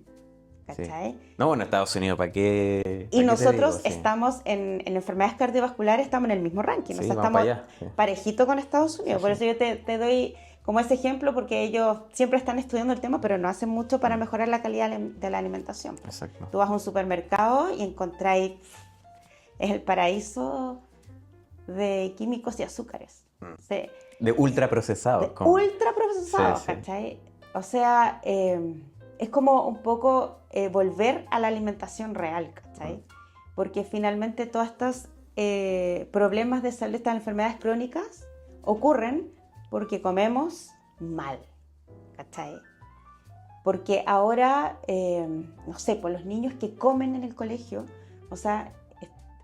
¿Cachai? Sí. No, bueno, Estados Unidos, ¿para qué? Y nosotros estamos en enfermedades cardiovasculares, estamos en el mismo ranking. O sea, estamos parejito con Estados Unidos. Por eso yo te doy como ese ejemplo, porque ellos siempre están estudiando el tema, pero no hacen mucho para mejorar la calidad de la alimentación. Exacto. Tú vas a un supermercado y encontráis, es el paraíso de químicos y azúcares. Sí. De ultraprocesados. Ultraprocesados, ¿cachai? O sea, es como un poco volver a la alimentación real, ¿cachai? Porque finalmente todos estos problemas de salud, estas enfermedades crónicas, ocurren porque comemos mal, ¿cachai? Porque ahora, no sé, pues los niños que comen en el colegio, o sea,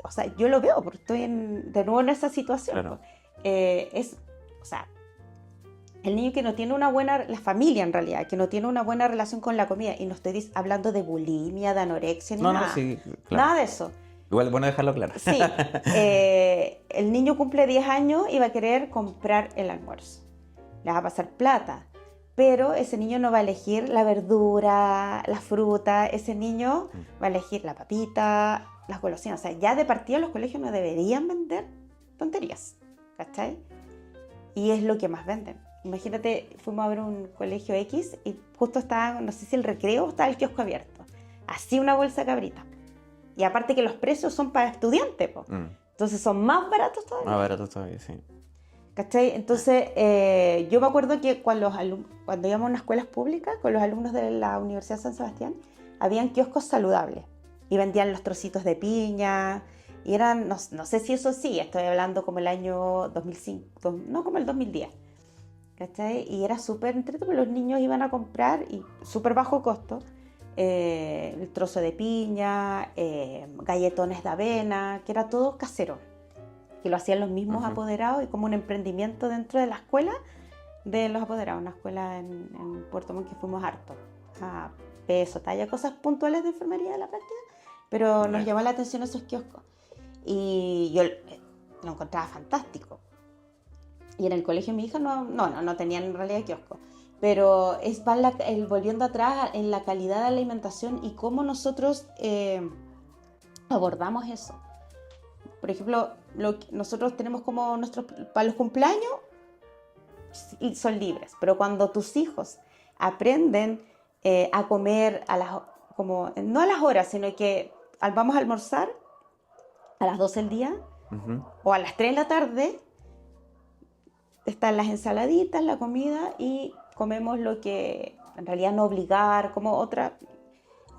o sea, yo lo veo porque estoy de nuevo en esa situación. Claro. O sea, el niño que no tiene una buena, la familia en realidad, que no tiene una buena relación con la comida, y no estoy hablando de bulimia, de anorexia, ni nada, Sí, claro. nada de eso. Igual es bueno dejarlo claro. Sí, el niño cumple 10 años y va a querer comprar el almuerzo. Le va a pasar plata, pero ese niño no va a elegir la verdura, la fruta, ese niño va a elegir la papita, las golosinas. O sea, ya de partida los colegios no deberían vender tonterías, ¿cachai? Y es lo que más venden. Imagínate, fuimos a ver un colegio X y justo estaba, no sé si el recreo o estaba el kiosco abierto. Así una bolsa de cabrita. Y aparte que los precios son para estudiantes, po. Entonces son más baratos todavía. Más baratos todavía, sí. ¿Cachai? Entonces, yo me acuerdo que cuando íbamos a unas escuelas públicas, con los alumnos de la Universidad de San Sebastián, habían kioscos saludables. Y vendían los trocitos de piña. Y eran, no sé si eso sí, estoy hablando como el año 2005, no como el 2010. ¿Cachai? Y era súper entretenido, porque los niños iban a comprar, y súper bajo costo, el trozo de piña, galletones de avena, que era todo casero, que lo hacían los mismos apoderados, y como un emprendimiento dentro de la escuela de los apoderados, una escuela en Puerto Montt que fuimos harto, a peso, talla, cosas puntuales de enfermería de la práctica, pero nos llamó la atención esos kioscos, y yo lo encontraba fantástico. Y en el colegio mi hija no tenían en realidad kiosco. Pero volviendo atrás en la calidad de la alimentación y cómo nosotros abordamos eso. Por ejemplo, nosotros tenemos como para los cumpleaños son libres, pero cuando tus hijos aprenden a comer no a las horas, sino que vamos a almorzar a las 12 del día o a las 3 de la tarde, están las ensaladitas, la comida, y comemos lo que en realidad no obligar, como otra,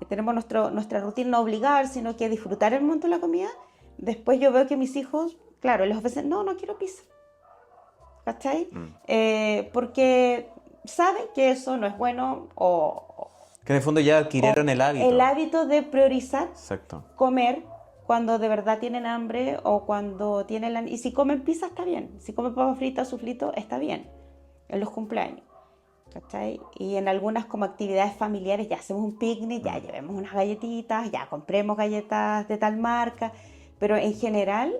tenemos nuestra rutina, no obligar, sino que disfrutar el momento de la comida. Después yo veo que mis hijos, claro, les ofrecen, no quiero pizza, ¿cachai? Porque saben que eso no es bueno, que en el fondo ya adquirieron el hábito. El hábito de priorizar. Exacto. Comer cuando de verdad tienen hambre, o cuando tienen y si comen pizza está bien, si comen papas fritas o suflito está bien, en los cumpleaños, ¿cachai? Y en algunas como actividades familiares ya hacemos un picnic, ya llevemos unas galletitas, ya compremos galletas de tal marca, pero en general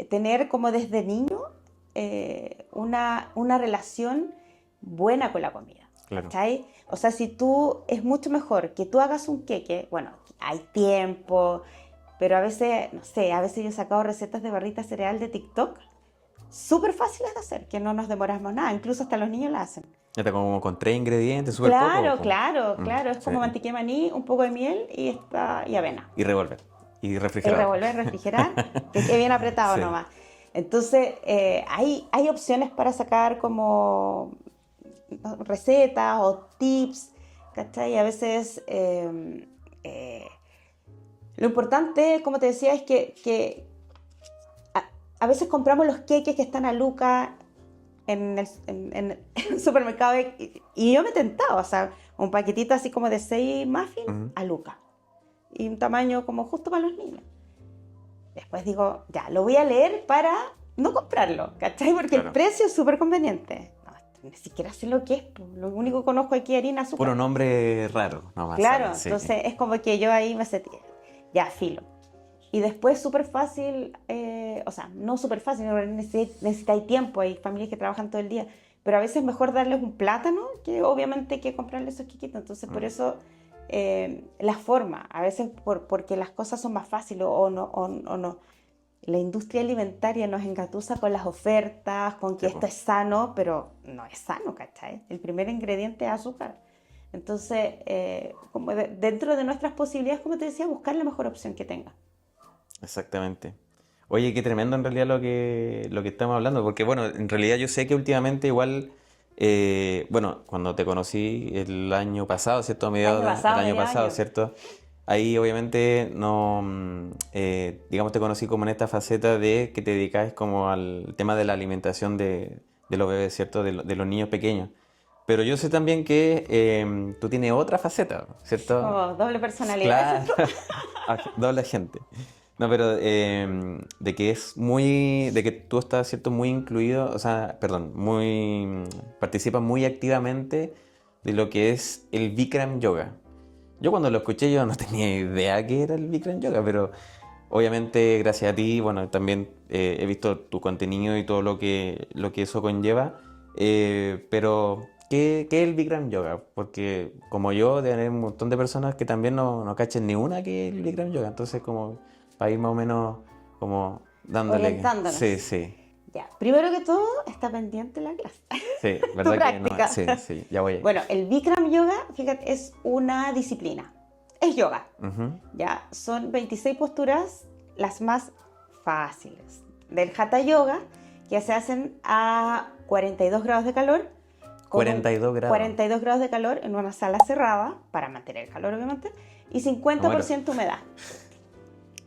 tener como desde niño una relación buena con la comida, claro. ¿Cachai? O sea, es mucho mejor que tú hagas un queque, bueno, hay tiempo, pero a veces, no sé, a veces yo he sacado recetas de barrita cereal de TikTok, súper fáciles de hacer, que no nos demoramos nada, incluso hasta los niños la hacen. Ya está como con 3 ingredientes, súper claro, poco. Claro, es como mantequilla de maní, un poco de miel y avena. Y revolver, y refrigerar. Que quede bien apretado nomás. Entonces, hay opciones para sacar como recetas o tips, ¿cachai? A veces lo importante, como te decía, es que a veces compramos los queques que están a Luca en el supermercado, y yo me he tentado, o sea, un paquetito así como de 6 muffins a Luca, y un tamaño como justo para los niños. Después digo, ya, lo voy a leer para no comprarlo, ¿cachai? Porque el precio es súper conveniente. Ni siquiera sé lo que es, lo único que conozco aquí es harina, azúcar. Puro nombre raro, nomás. Claro, entonces es como que yo ahí me sentí, ya, filo. Y después súper fácil, o sea, no súper fácil, necesitáis tiempo, hay familias que trabajan todo el día, pero a veces es mejor darles un plátano que obviamente que comprarles esos quiquitos. Entonces por eso la forma, a veces porque las cosas son más fáciles o no. La industria alimentaria nos engatusa con las ofertas, con que esto es sano, pero no es sano, ¿cachai? El primer ingrediente es azúcar. Entonces, como dentro de nuestras posibilidades, como te decía, buscar la mejor opción que tenga. Exactamente. Oye, qué tremendo en realidad lo que estamos hablando, porque bueno, en realidad yo sé que últimamente igual, bueno, cuando te conocí el año pasado, ¿cierto? A mediados del año pasado, ¿cierto? Ahí obviamente no, digamos, te conocí como en esta faceta de que te dedicas como al tema de la alimentación de los bebés, ¿cierto? De los niños pequeños. Pero yo sé también que tú tienes otra faceta, ¿cierto? Como doble personalidad. Claro, doble agente. No, pero de que es muy, de que tú estás, ¿cierto? Muy incluido, o sea, perdón, muy, participas muy activamente de lo que es el Bikram Yoga. Yo cuando lo escuché yo no tenía idea que era el Bikram Yoga, pero obviamente gracias a ti, bueno, también he visto tu contenido y todo lo que eso conlleva, pero ¿qué es el Bikram Yoga? Porque como yo, debe haber un montón de personas que también no cachen ni una que es el Bikram Yoga, entonces como para ir más o menos como dándole... Orientándonos. Sí, sí, Ya, primero que todo, está pendiente la clase. sí, Tu ¿verdad que no? práctica. Sí, sí, ya voy. Bueno, el Bikram Yoga, fíjate, es una disciplina. Es yoga. Ujú. Ya, son 26 posturas, las más fáciles. Del Hatha Yoga, que se hacen a 42 grados de calor. 42 grados. 42 grados de calor en una sala cerrada, para mantener el calor obviamente, y 50% humedad.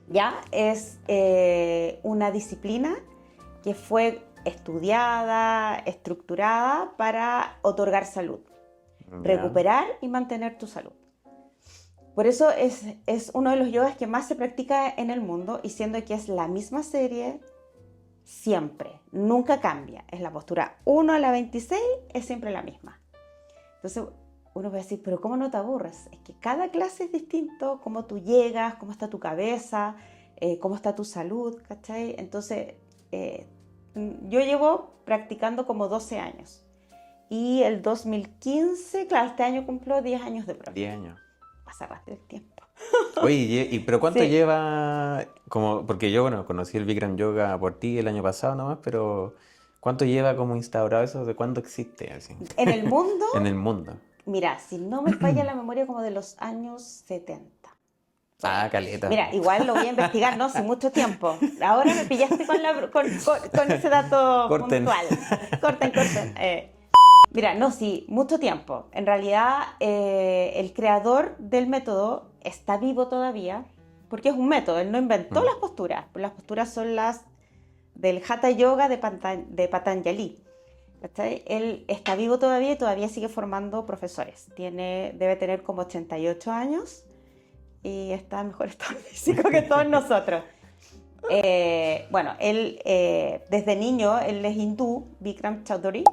Ya, es una disciplina que fue estudiada, estructurada para otorgar salud, Ya. recuperar y mantener tu salud. Por eso es uno de los yogas que más se practica en el mundo, y siendo que es la misma serie siempre, nunca cambia. Es la postura 1 a la 26, es siempre la misma. Entonces uno puede decir, pero ¿cómo no te aburres? Es que cada clase es distinto, cómo tú llegas, cómo está tu cabeza, cómo está tu salud, ¿cachai? Entonces yo llevo practicando como 12 años. Y el 2015, claro, este año cumplo 10 años de profe. 10 años. Pasa rápido el tiempo. Oye, pero ¿cuánto Sí. lleva? Como, porque yo, bueno, conocí el Bikram Yoga por ti el año pasado nomás, pero ¿cuánto lleva como instaurado eso? ¿De cuándo existe así? En el mundo, En el mundo. mira, si no me falla la memoria, como de los años 70. Ah, caleta. Mira, igual lo voy a investigar, no sé, mucho tiempo. Ahora me pillaste con ese dato Corten. puntual. Corten. Mira, no, sí, mucho tiempo. En realidad, el creador del método está vivo todavía, porque es un método, él no inventó las posturas. Las posturas son las del Hatha Yoga de Patanjali. ¿Cachai? Él está vivo todavía y todavía sigue formando profesores. Debe tener como 88 años y está en mejor estado físico que todos nosotros. Bueno, él desde niño, él es hindú, Bikram Chaudhuri.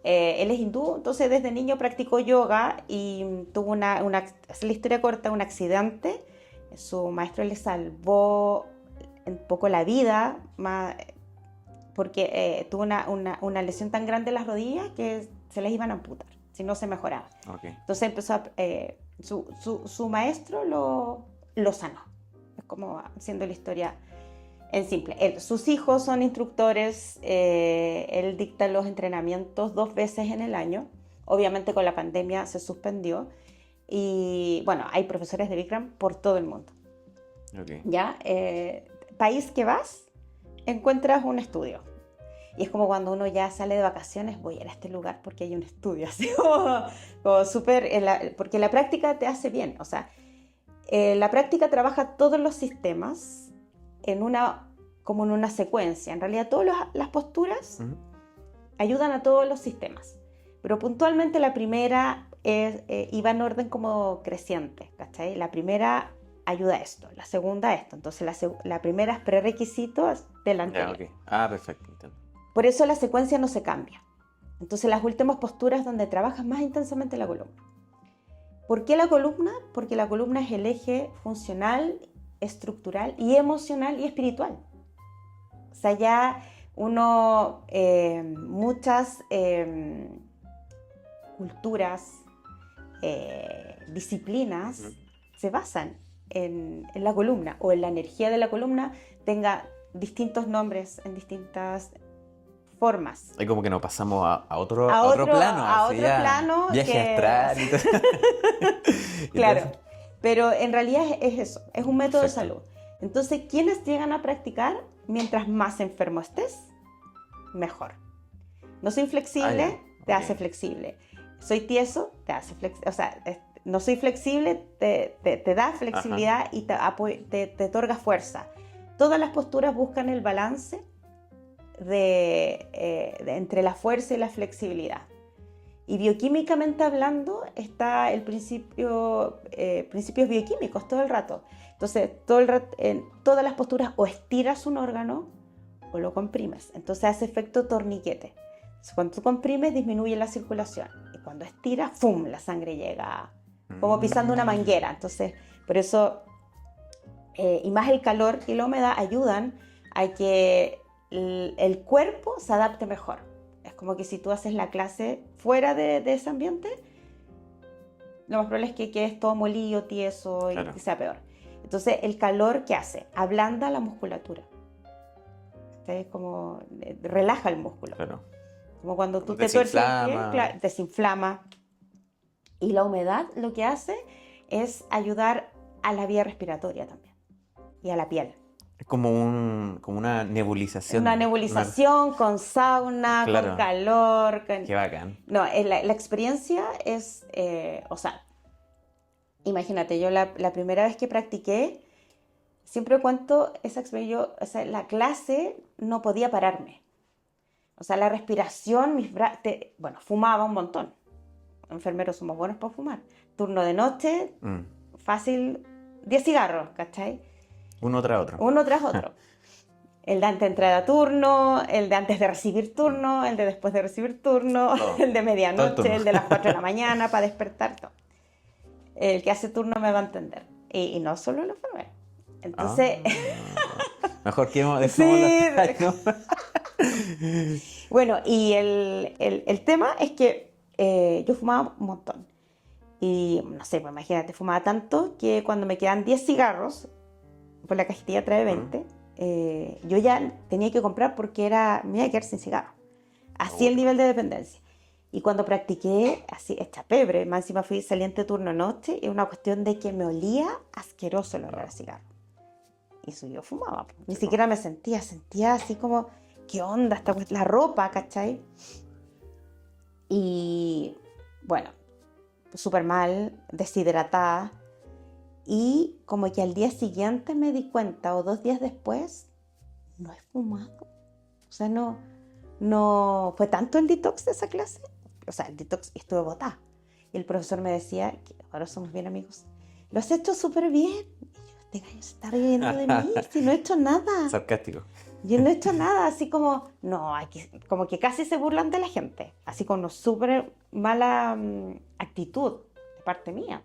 Él es hindú, entonces desde niño practicó yoga y tuvo es la historia corta, un accidente. Su maestro le salvó un poco la vida, porque tuvo una lesión tan grande en las rodillas que se les iban a amputar si no se mejoraba. Okay. Entonces empezó su maestro lo sanó. Es como siendo la historia en simple. Sus hijos son instructores, él dicta los entrenamientos 2 veces en el año. Obviamente con la pandemia se suspendió. Y bueno, hay profesores de Bikram por todo el mundo. Okay. ¿Ya? País que vas, encuentras un estudio. Y es como cuando uno ya sale de vacaciones, voy a ir a este lugar porque hay un estudio. Así como súper, porque la práctica te hace bien. O sea, la práctica trabaja todos los sistemas como en una secuencia. En realidad todas las posturas ayudan a todos los sistemas, pero puntualmente la primera iba en orden como creciente, ¿cachai? La primera ayuda a esto, la segunda a esto, entonces la primera es prerequisito de la anterior. Okay. Ah, perfecto, entiendo. Por eso la secuencia no se cambia. Entonces las últimas posturas donde trabajas más intensamente la columna. ¿Por qué la columna? Porque la columna es el eje funcional, estructural y emocional y espiritual. O sea, ya muchas culturas, disciplinas se basan en la columna o en la energía de la columna, tenga distintos nombres en distintas formas. Es como que nos pasamos a otro otro plano. a así otro ya, plano viaje que... astral y todo. Claro, Entonces, pero en realidad es eso, es un método perfecto. de salud. Entonces, ¿quiénes llegan a practicar? Mientras más enfermo estés, mejor. No soy flexible, te hace flexible. Soy tieso, te hace flexible. O sea, no soy flexible, te da flexibilidad y te otorga fuerza. Todas las posturas buscan el balance entre la fuerza y la flexibilidad. Y bioquímicamente hablando está el principios bioquímicos todo el rato. Entonces, todo el rato, en todas las posturas o estiras un órgano o lo comprimes. Entonces hace efecto torniquete. Entonces, cuando tú comprimes disminuye la circulación. Y cuando estiras, ¡fum!, la sangre llega como pisando una manguera. Entonces, por eso, y más el calor y la humedad ayudan a que el cuerpo se adapte mejor. Es como que si tú haces la clase fuera de ese ambiente, lo más probable es que quedes todo molido, tieso y que sea peor. Entonces, el calor, ¿qué hace? Ablanda la musculatura. Entonces, como relaja el músculo. Claro. Como cuando tú te tuerces el pie, desinflama. Y la humedad lo que hace es ayudar a la vía respiratoria también y a la piel. Es como una nebulización. Una nebulización con sauna, claro, con calor. Qué bacán. No, la experiencia es, o sea, imagínate, yo la primera vez que practiqué, siempre cuento esa experiencia, o sea, la clase no podía pararme. O sea, la respiración, bueno, fumaba un montón. Enfermeros somos buenos para fumar. Turno de noche, fácil, 10 cigarros, ¿cachai? Uno tras otro. Uno tras otro. El de antes de entrar a turno, el de antes de recibir turno, el de después de recibir turno, el de medianoche, el de las 4 de la mañana para despertar, todo. El que hace turno me va a entender. Y no solo el enfermero. Entonces... Mejor que Bueno, y el tema es que yo fumaba un montón. Y no sé, pues imagínate, fumaba tanto que cuando me quedan 10 cigarros, pues la cajetilla trae 20, yo ya tenía que comprar porque me iba a quedar sin cigarro. Así el nivel de dependencia. Y cuando practiqué, así, hecha pebre, más encima fui saliente turno noche, y una cuestión de que me olía asqueroso el olor a cigarro. Y eso yo fumaba. Ni siquiera me sentía así como, ¿qué onda? La ropa, ¿cachai? Y bueno, súper mal, deshidratada. Y como que al día siguiente me di cuenta, o 2 días después, no he fumado. O sea, no fue tanto el detox de esa clase. O sea, el detox, estuve botada. Y el profesor me decía, que ahora somos bien amigos, lo has hecho súper bien. Y yo, este gallo se está riendo de mí, si no he hecho nada. Sarcástico. Yo no he hecho nada, así como, no, como que casi se burlan de la gente. Así con una súper mala actitud de parte mía.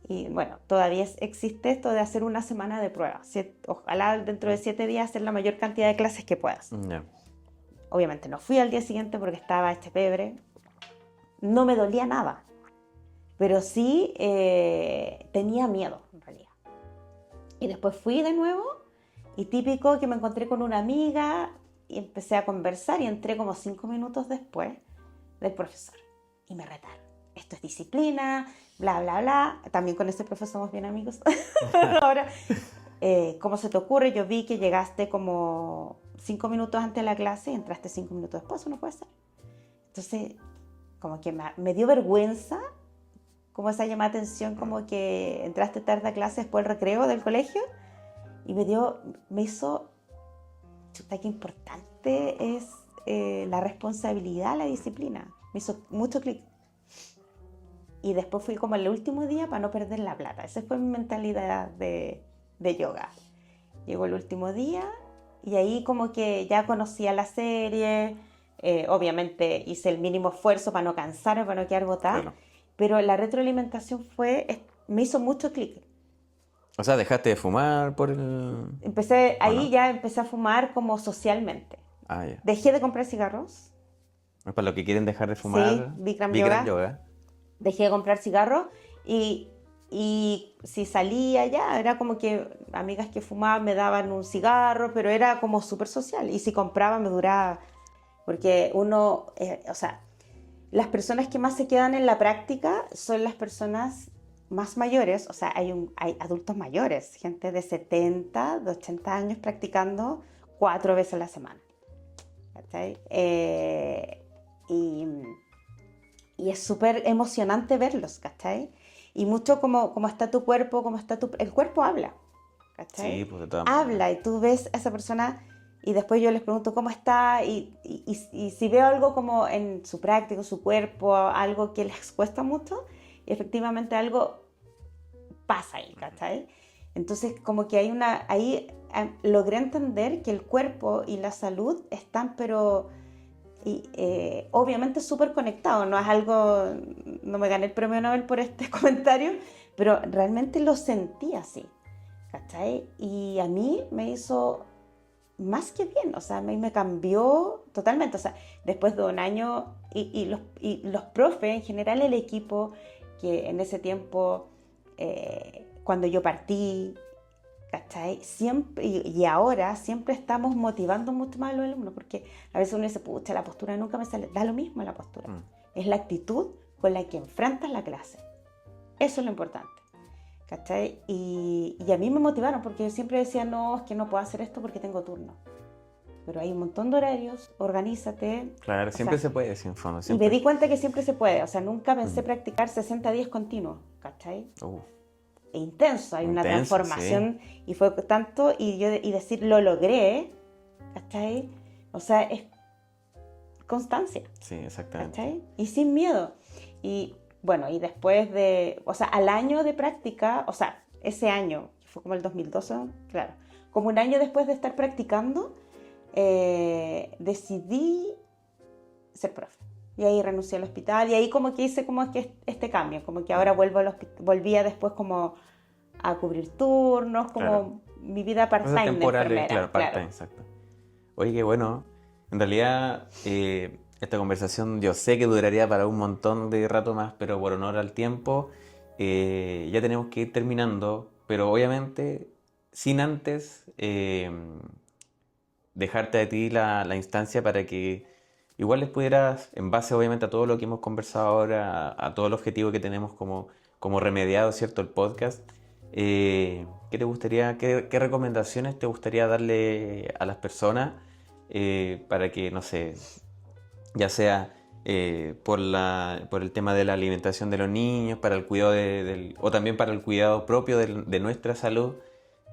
Y bueno, todavía existe esto de hacer una semana de pruebas. Ojalá dentro de 7 días hacer la mayor cantidad de clases que puedas. Yeah. Obviamente no fui al día siguiente porque estaba pebre. No me dolía nada. Pero sí tenía miedo, en realidad. Y después fui de nuevo y típico que me encontré con una amiga y empecé a conversar y entré como 5 minutos después del profesor. Y me retaron. Esto es disciplina, bla, bla, bla. También con ese profesor somos bien amigos. Ahora, ¿cómo se te ocurre? Yo vi que llegaste como 5 minutos antes de la clase y entraste 5 minutos después. Eso no puede ser. Entonces, como que me dio vergüenza, como esa llamada atención, como que entraste tarde a clase después del recreo del colegio. Y me hizo, chuta, qué importante es la responsabilidad, la disciplina. Me hizo mucho clic. Y después fui como el último día para no perder la plata. Esa fue mi mentalidad de yoga. Llegó el último día y ahí como que ya conocía la serie. Obviamente hice el mínimo esfuerzo para no cansarme, para no quedar botada. Claro. Pero la retroalimentación me hizo mucho clic. O sea, dejaste de fumar por el... Ya empecé a fumar como socialmente. Ya. Dejé de comprar cigarros. Para los que quieren dejar de fumar. Sí, Bikram yoga. Dejé de comprar cigarros y si salía ya, era como que amigas que fumaban me daban un cigarro, pero era como súper social. Y si compraba me duraba, porque uno, o sea, las personas que más se quedan en la práctica son las personas más mayores. O sea, hay adultos mayores, gente de 70, de 80 años practicando 4 veces a la semana. ¿Cachai? Y es súper emocionante verlos, ¿cachai? Y mucho como está tu cuerpo, el cuerpo habla, ¿cachai? Sí, pues de todas habla maneras. Y tú ves a esa persona y después yo les pregunto cómo está y si veo algo como en su práctica, su cuerpo, algo que les cuesta mucho, y efectivamente algo pasa ahí, ¿cachai? Entonces como que ahí logré entender que el cuerpo y la salud están pero obviamente súper conectados, no es algo, no me gané el premio Nobel por este comentario, pero realmente lo sentí así, ¿cachai? Y a mí me hizo más que bien, o sea, a mí me cambió totalmente, o sea, después de un año y los profes, en general el equipo, que en ese tiempo, cuando yo partí, ¿cachai? Siempre, y ahora siempre estamos motivando mucho más a los alumnos, porque a veces uno dice, pucha, la postura nunca me sale, da lo mismo la postura, es la actitud con la que enfrentas la clase, eso es lo importante. ¿Cachai? Y a mí me motivaron porque yo siempre decía, no, es que no puedo hacer esto porque tengo turno. Pero hay un montón de horarios, organízate. Claro, siempre se puede, sin fondo. Y me di cuenta que siempre se puede, o sea, nunca pensé practicar 60 días continuos, ¿cachai? E intenso, hay una transformación, sí. Y fue tanto, y decir, lo logré, ¿cachai? O sea, es constancia. Sí, exactamente. ¿Cachai? Y sin miedo. Y bueno, y después o sea, al año de práctica, o sea, ese año, fue como el 2012, claro, como un año después de estar practicando, decidí ser profe. Y ahí renuncié al hospital, y ahí como que hice como que este cambio, como que ahora volvía después como a cubrir turnos, como claro. Mi vida part-time de enfermera. Claro, part-time, exacto. Oye, qué bueno, en realidad... esta conversación yo sé que duraría para un montón de rato más, pero por honor al tiempo ya tenemos que ir terminando, pero obviamente sin antes dejarte a ti la instancia para que igual les pudieras, en base obviamente a todo lo que hemos conversado ahora, a todo el objetivo que tenemos como remediado, ¿cierto? El podcast, ¿qué te gustaría, qué recomendaciones te gustaría darle a las personas para que, no sé, ya sea por el tema de la alimentación de los niños, para el cuidado o también para el cuidado propio de nuestra salud?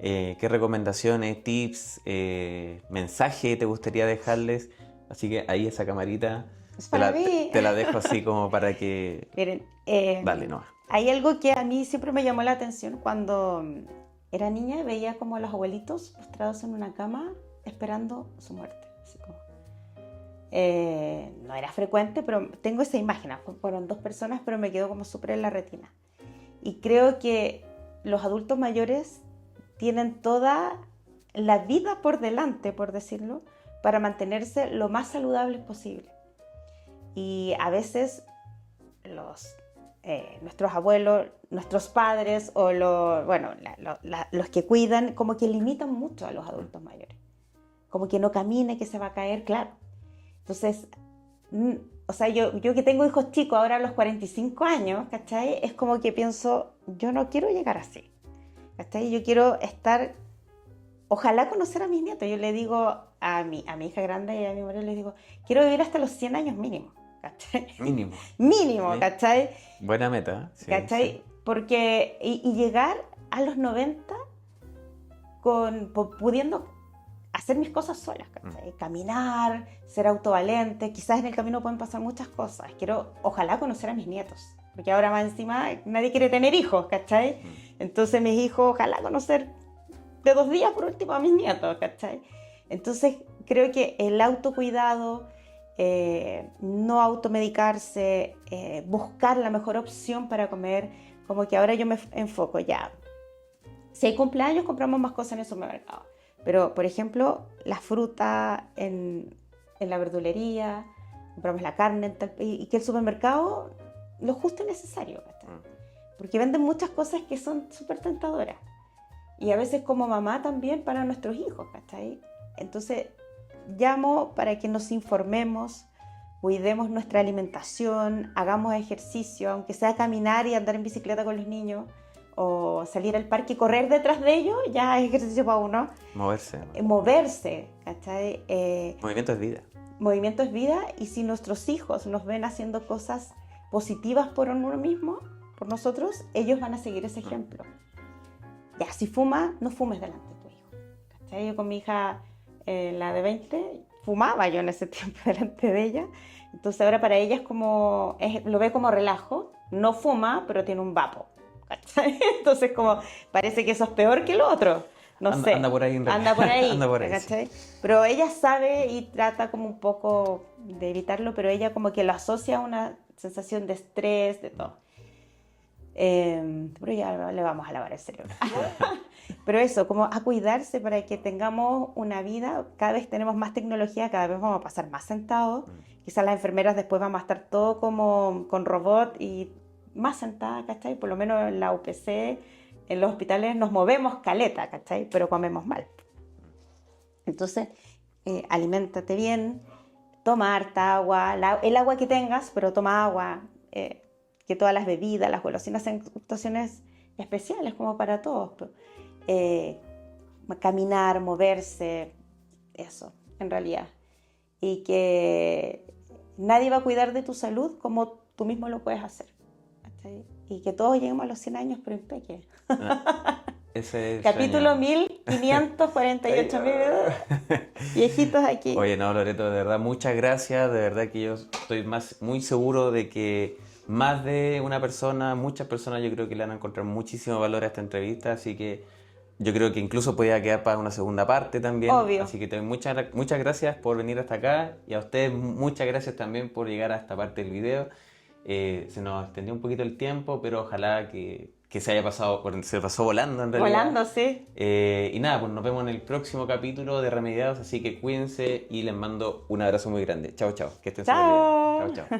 ¿Qué recomendaciones, tips, mensaje te gustaría dejarles? Así que ahí esa camarita te la dejo así como para que... Miren, dale, no. Hay algo que a mí siempre me llamó la atención cuando era niña, veía como a los abuelitos postrados en una cama esperando su muerte, así como... no era frecuente, pero tengo esa imagen, fueron 2 personas, pero me quedó como súper en la retina. Y creo que los adultos mayores tienen toda la vida por delante, por decirlo, para mantenerse lo más saludables posible. Y a veces nuestros abuelos, nuestros padres o los que cuidan, como que limitan mucho a los adultos mayores. Como que no camine, que se va a caer, claro. Entonces, o sea, yo que tengo hijos chicos ahora a los 45 años, ¿cachai? Es como que pienso, yo no quiero llegar así, ¿cachai? Yo quiero ojalá conocer a mis nietos. Yo le digo a mi hija grande y a mi marido, les digo, quiero vivir hasta los 100 años mínimo, ¿cachai? Mínimo, ¿sí? ¿Cachai? Buena meta, sí, ¿cachai? Sí. Porque, y llegar a los 90 pudiendo hacer mis cosas solas, ¿cachai? Caminar, ser autovalente, quizás en el camino pueden pasar muchas cosas. Ojalá conocer a mis nietos, porque ahora más encima nadie quiere tener hijos, ¿cachai? Entonces mis hijos, ojalá conocer de 2 días por último a mis nietos, ¿cachai? Entonces creo que el autocuidado, no automedicarse, buscar la mejor opción para comer, como que ahora yo me enfoco ya. Si hay cumpleaños, compramos más cosas en el supermercado. Pero, por ejemplo, la fruta en la verdulería, compramos la carne y que el supermercado lo justo y necesario, ¿cachai? Porque venden muchas cosas que son súper tentadoras. Y a veces como mamá también para nuestros hijos, ¿cachai? Entonces, llamo para que nos informemos, cuidemos nuestra alimentación, hagamos ejercicio, aunque sea caminar y andar en bicicleta con los niños, o salir al parque y correr detrás de ellos, ya es ejercicio para uno. Moverse, ¿cachai? Movimiento es vida. Movimiento es vida, y si nuestros hijos nos ven haciendo cosas positivas por uno mismo, por nosotros, ellos van a seguir ese ejemplo. Ya, si fumas, no fumes delante de tu hijo, ¿cachai? Yo con mi hija la de 20, fumaba yo en ese tiempo delante de ella. Entonces ahora para ella es como, lo ve como relajo, no fuma, pero tiene un vapo. ¿Cachai? Entonces como parece que eso es peor que lo otro. No sé. Anda por ahí en realidad. Anda por ahí. Anda por ahí, ¿Cachai? Pero ella sabe y trata como un poco de evitarlo, pero ella como que lo asocia a una sensación de estrés, de todo. Pero ya le vamos a lavar el cerebro. Pero eso, como a cuidarse para que tengamos una vida, cada vez tenemos más tecnología, cada vez vamos a pasar más sentados. Quizás las enfermeras después vamos a estar todo como con robot y más sentadas, ¿cachai? Por lo menos en la UPC, en los hospitales nos movemos caleta, ¿cachai? Pero comemos mal. Entonces, aliméntate bien, toma harta agua, el agua que tengas, pero toma agua, que todas las bebidas, las golosinas sean situaciones especiales como para todos. Caminar, moverse, eso, en realidad. Y que nadie va a cuidar de tu salud como tú mismo lo puedes hacer. ¿Cachai? Y que todos lleguemos a los 100 años, pero impeque. Ese es Capítulo sueño. 1548.000 viejitos aquí. Oye, no, Loreto, de verdad, muchas gracias. De verdad que yo estoy muy seguro de que más de una persona, muchas personas, yo creo que le van a encontrar muchísimo valor a esta entrevista. Así que yo creo que incluso podía quedar para una segunda parte también. Obvio. Así que te doy muchas gracias por venir hasta acá. Y a ustedes muchas gracias también por llegar a esta parte del video. Se nos extendió un poquito el tiempo, pero ojalá que se haya pasado, se pasó volando en realidad. Volando, sí. Y nada, pues nos vemos en el próximo capítulo de Remediados, así que cuídense y les mando un abrazo muy grande. Chao, chao. Que estén súper bien. Chao. Chao, chao.